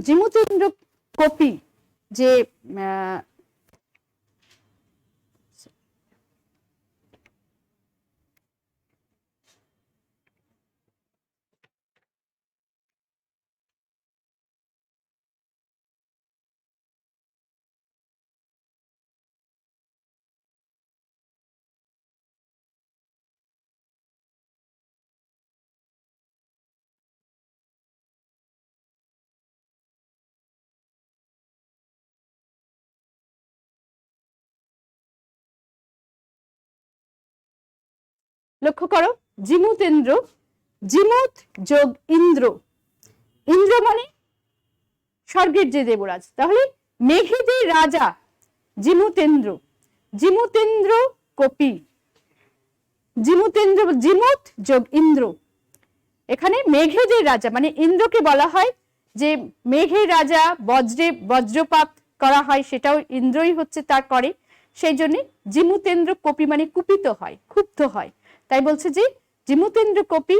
জিমুতেন্দ্র কপি, যে লক্ষ্য করো, জিমুতেন্দ্র, জিমুত যোগ ইন্দ্র, ইন্দ্র মানে স্বর্গের যে দেবরাজ, তাহলে মেঘেদের রাজা জিমুতেন্দ্র, জিমুতেন্দ্র কপি, জিমুতেন্দ্র, জিমুত যোগ ইন্দ্র, এখানে মেঘেদের রাজা মানে ইন্দ্রকে বলা হয় যে মেঘের রাজা, বজ্রপাত করা হয় সেটাও ইন্দ্রই হচ্ছে তার করে, সেই জন্য জিমুতেন্দ্র কপি মানে কুপিত হয়, ক্ষুব্ধ হয়, তাই বলছে যে জিমুতেন্দ্র কপি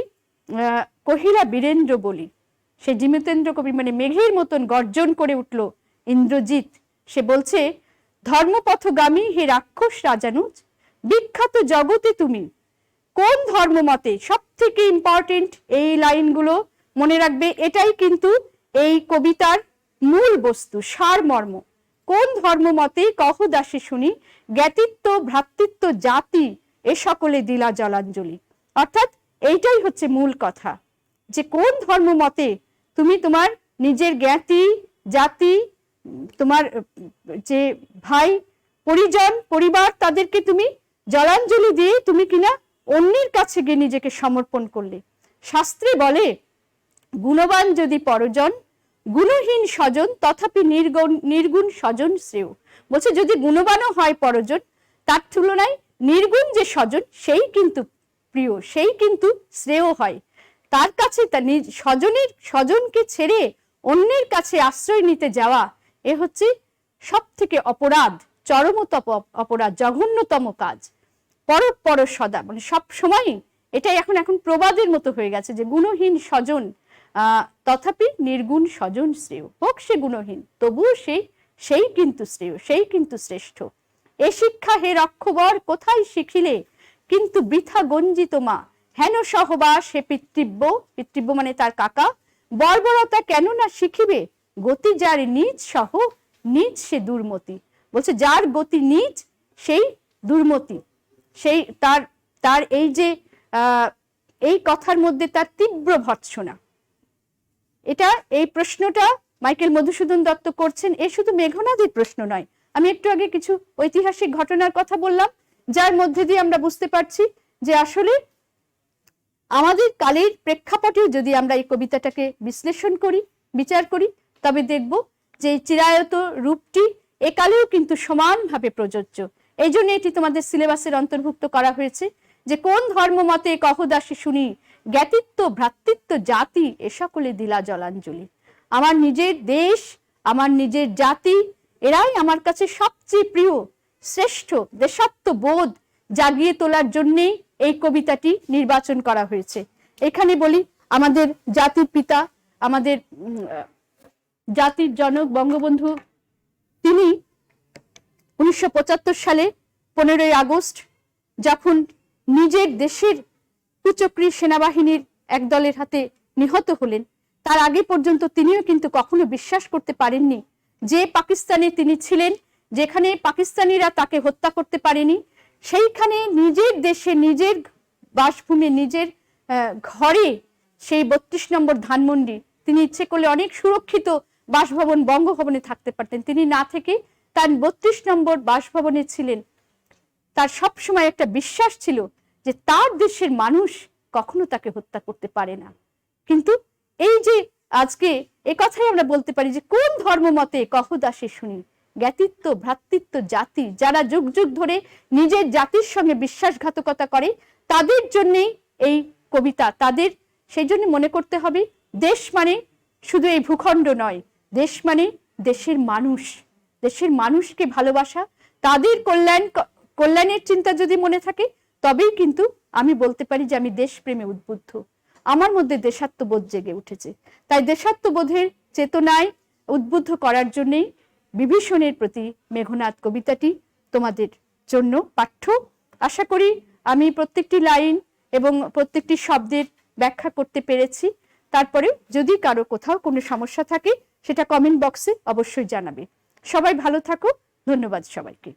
কহিলা বীরেন্দ্র বলি, সে জিমুতেন্দ্র কপি মানে মেঘের মতন গর্জন করে উঠল ইন্দ্রজিৎ, সে বলছে ধর্মপথগামী হে রাক্ষস রাজানুজ, বিখ্যাত জগতে তুমি কোন ধর্ম মতে, সব থেকে ইম্পর্টেন্ট এই লাইনগুলো মনে রাখবে, এটাই কিন্তু এই কবিতার মূল বস্তু, সারমর্ম। কোন ধর্ম মতে কহ দাসে শুনি, জ্ঞাতিত্ব ভ্রাতৃত্ব জাতি এ সকলে দিলা জলাঞ্জলি, অর্থাৎ এইটাই হচ্ছে মূল কথা, যে কোন ধর্ম মতে তুমি তোমার নিজের জ্ঞাতি জাতি, তোমার যে ভাই পরিজন পরিবার, তাদেরকে তুমি জলাঞ্জলি দিয়ে তুমি কিনা অন্যের কাছে গিয়ে নিজেকে সমর্পণ করলে। শাস্ত্রে বলে গুণবান যদি পরজন, গুণহীন স্বজন তথাপি নির্গুণ স্বজন শ্রেয়, বলছে যদি গুণবানও হয় পরজন, তার তুলনায় নির্গুণ যে স্বজন সেই কিন্তু প্রিয়, সেই কিন্তু শ্রেয় হয়, তার কাছে স্বজনকে ছেড়ে অন্যের কাছে আশ্রয় নিতে যাওয়া, এ হচ্ছে সব থেকে অপরাধ, চরমতম অপরাধ, জঘন্যতম কাজ। পর সদা মানে সব সময়, এটাই এখন প্রবাদের মতো হয়ে গেছে যে গুণহীন স্বজন তথাপি নির্গুণ স্বজন শ্রেয়, হোক সে গুণহীন তবুও সেই কিন্তু শ্রেয়, সেই কিন্তু শ্রেষ্ঠ। এ শিক্ষা হে রক্ষবর কোথায় শিখিলে, কিন্তু বৃথা গঞ্জিত মা, হেন সহবাস হে পিতৃব্য, পিতৃব্য মানে তার কাকা, বর্বরতা কেন না শিখিবে, গতি যার নিজ সহ নিজ সে দুর্মতি, বলছে যার গতি নিজ সেই দুর্মতি, সেই তার এই যে এই কথার মধ্যে তার তীব্র ভর্ৎসনা। এটা এই প্রশ্নটা মাইকেল মধুসূদন দত্ত করছেন, এ শুধু মেঘনাদের প্রশ্ন নয়, আমি একটু আগে কিছু ঐতিহাসিক ঘটনার কথা বললাম, যার মধ্যে দিয়ে আমরা বুঝতে পারছি যে আসলে আমাদের কালের প্রেক্ষাপটেও যদি আমরা এই কবিতাটাকে বিশ্লেষণ করি, বিচার করি, তবে দেখব যে চিরায়ত রূপটি একালেও কিন্তু সমানভাবে প্রযোজ্য। এই জন্য এটি তোমাদের সিলেবাসের অন্তর্ভুক্ত করা হয়েছে, যে কোন ধর্ম মতে কহ দাসী শুনি, জ্ঞাতিত্ব ভ্রাতৃত্ব জাতি এ সকলে দিলা জলাঞ্জলি, আমার নিজের দেশ, আমার নিজের জাতি, এরাই আমার কাছে সবচেয়ে প্রিয়, শ্রেষ্ঠ। দেশাত্মবোধ জাগিয়ে তোলার জন্যেই এই কবিতাটি নির্বাচন করা হয়েছে। এখানে বলি আমাদের জাতির পিতা, আমাদের জাতির জনক বঙ্গবন্ধু, তিনি 1975 সালে 15ই আগস্ট যখন নিজের দেশের কুচক্রী সেনাবাহিনীর এক দলের হাতে নিহত হলেন, তার আগে পর্যন্ত তিনিও কিন্তু কখনো বিশ্বাস করতে পারেননি যে পাকিস্তানে তিনি ছিলেন, যেখানে পাকিস্তানিরা তাকে হত্যা করতে পারেনি, সেইখানে নিজের দেশে নিজের বাসভূমি নিজের ঘরে সেই 32 নম্বর ধানমন্ডি, তিনি ইচ্ছে করলে অনেক সুরক্ষিত বাসভবন বঙ্গভবনে থাকতে পারতেন, তিনি না থেকে তার 32 নম্বর বাসভবনে ছিলেন। তার সবসময় একটা বিশ্বাস ছিল যে তার দেশের মানুষ কখনো তাকে হত্যা করতে পারে না। কিন্তু এই যে আজকে এ কথাই আমরা বলতে পারি যে কোন ধর্ম মতে কহ দাসে শুনি, জ্ঞাতিত্ব ভ্রাতৃত্ব জাতি, যারা যুগ যুগ ধরে নিজের জাতির সঙ্গে বিশ্বাসঘাতকতা করে, তাদের জন্যই এই কবিতা, তাদের সেই জন্য মনে করতে হবে দেশ মানে শুধু এই ভূখণ্ড নয়, দেশ মানে দেশের মানুষ, দেশের মানুষকে ভালোবাসা, তাদের কল্যাণের চিন্তা যদি মনে থাকে, তবেই কিন্তু আমি বলতে পারি যে আমি দেশপ্রেমে উদ্বুদ্ধ, আমার মধ্যে দেশাত্মবোধ জেগে উঠেছে। তাই দেশাত্মবোধের চেতনায় উদ্বুদ্ধ করার জন্যই বিভীষণের প্রতি মেঘনাদ কবিতাটি তোমাদের জন্য পাঠ্য। আশা করি আমি প্রত্যেকটি লাইন এবং প্রত্যেকটি শব্দের ব্যাখ্যা করতে পেরেছি। তারপরে যদি কারো কোথাও কোনো সমস্যা থাকে সেটা কমেন্ট বক্সে অবশ্যই জানাবে। সবাই ভালো থাকো, ধন্যবাদ সবাইকে।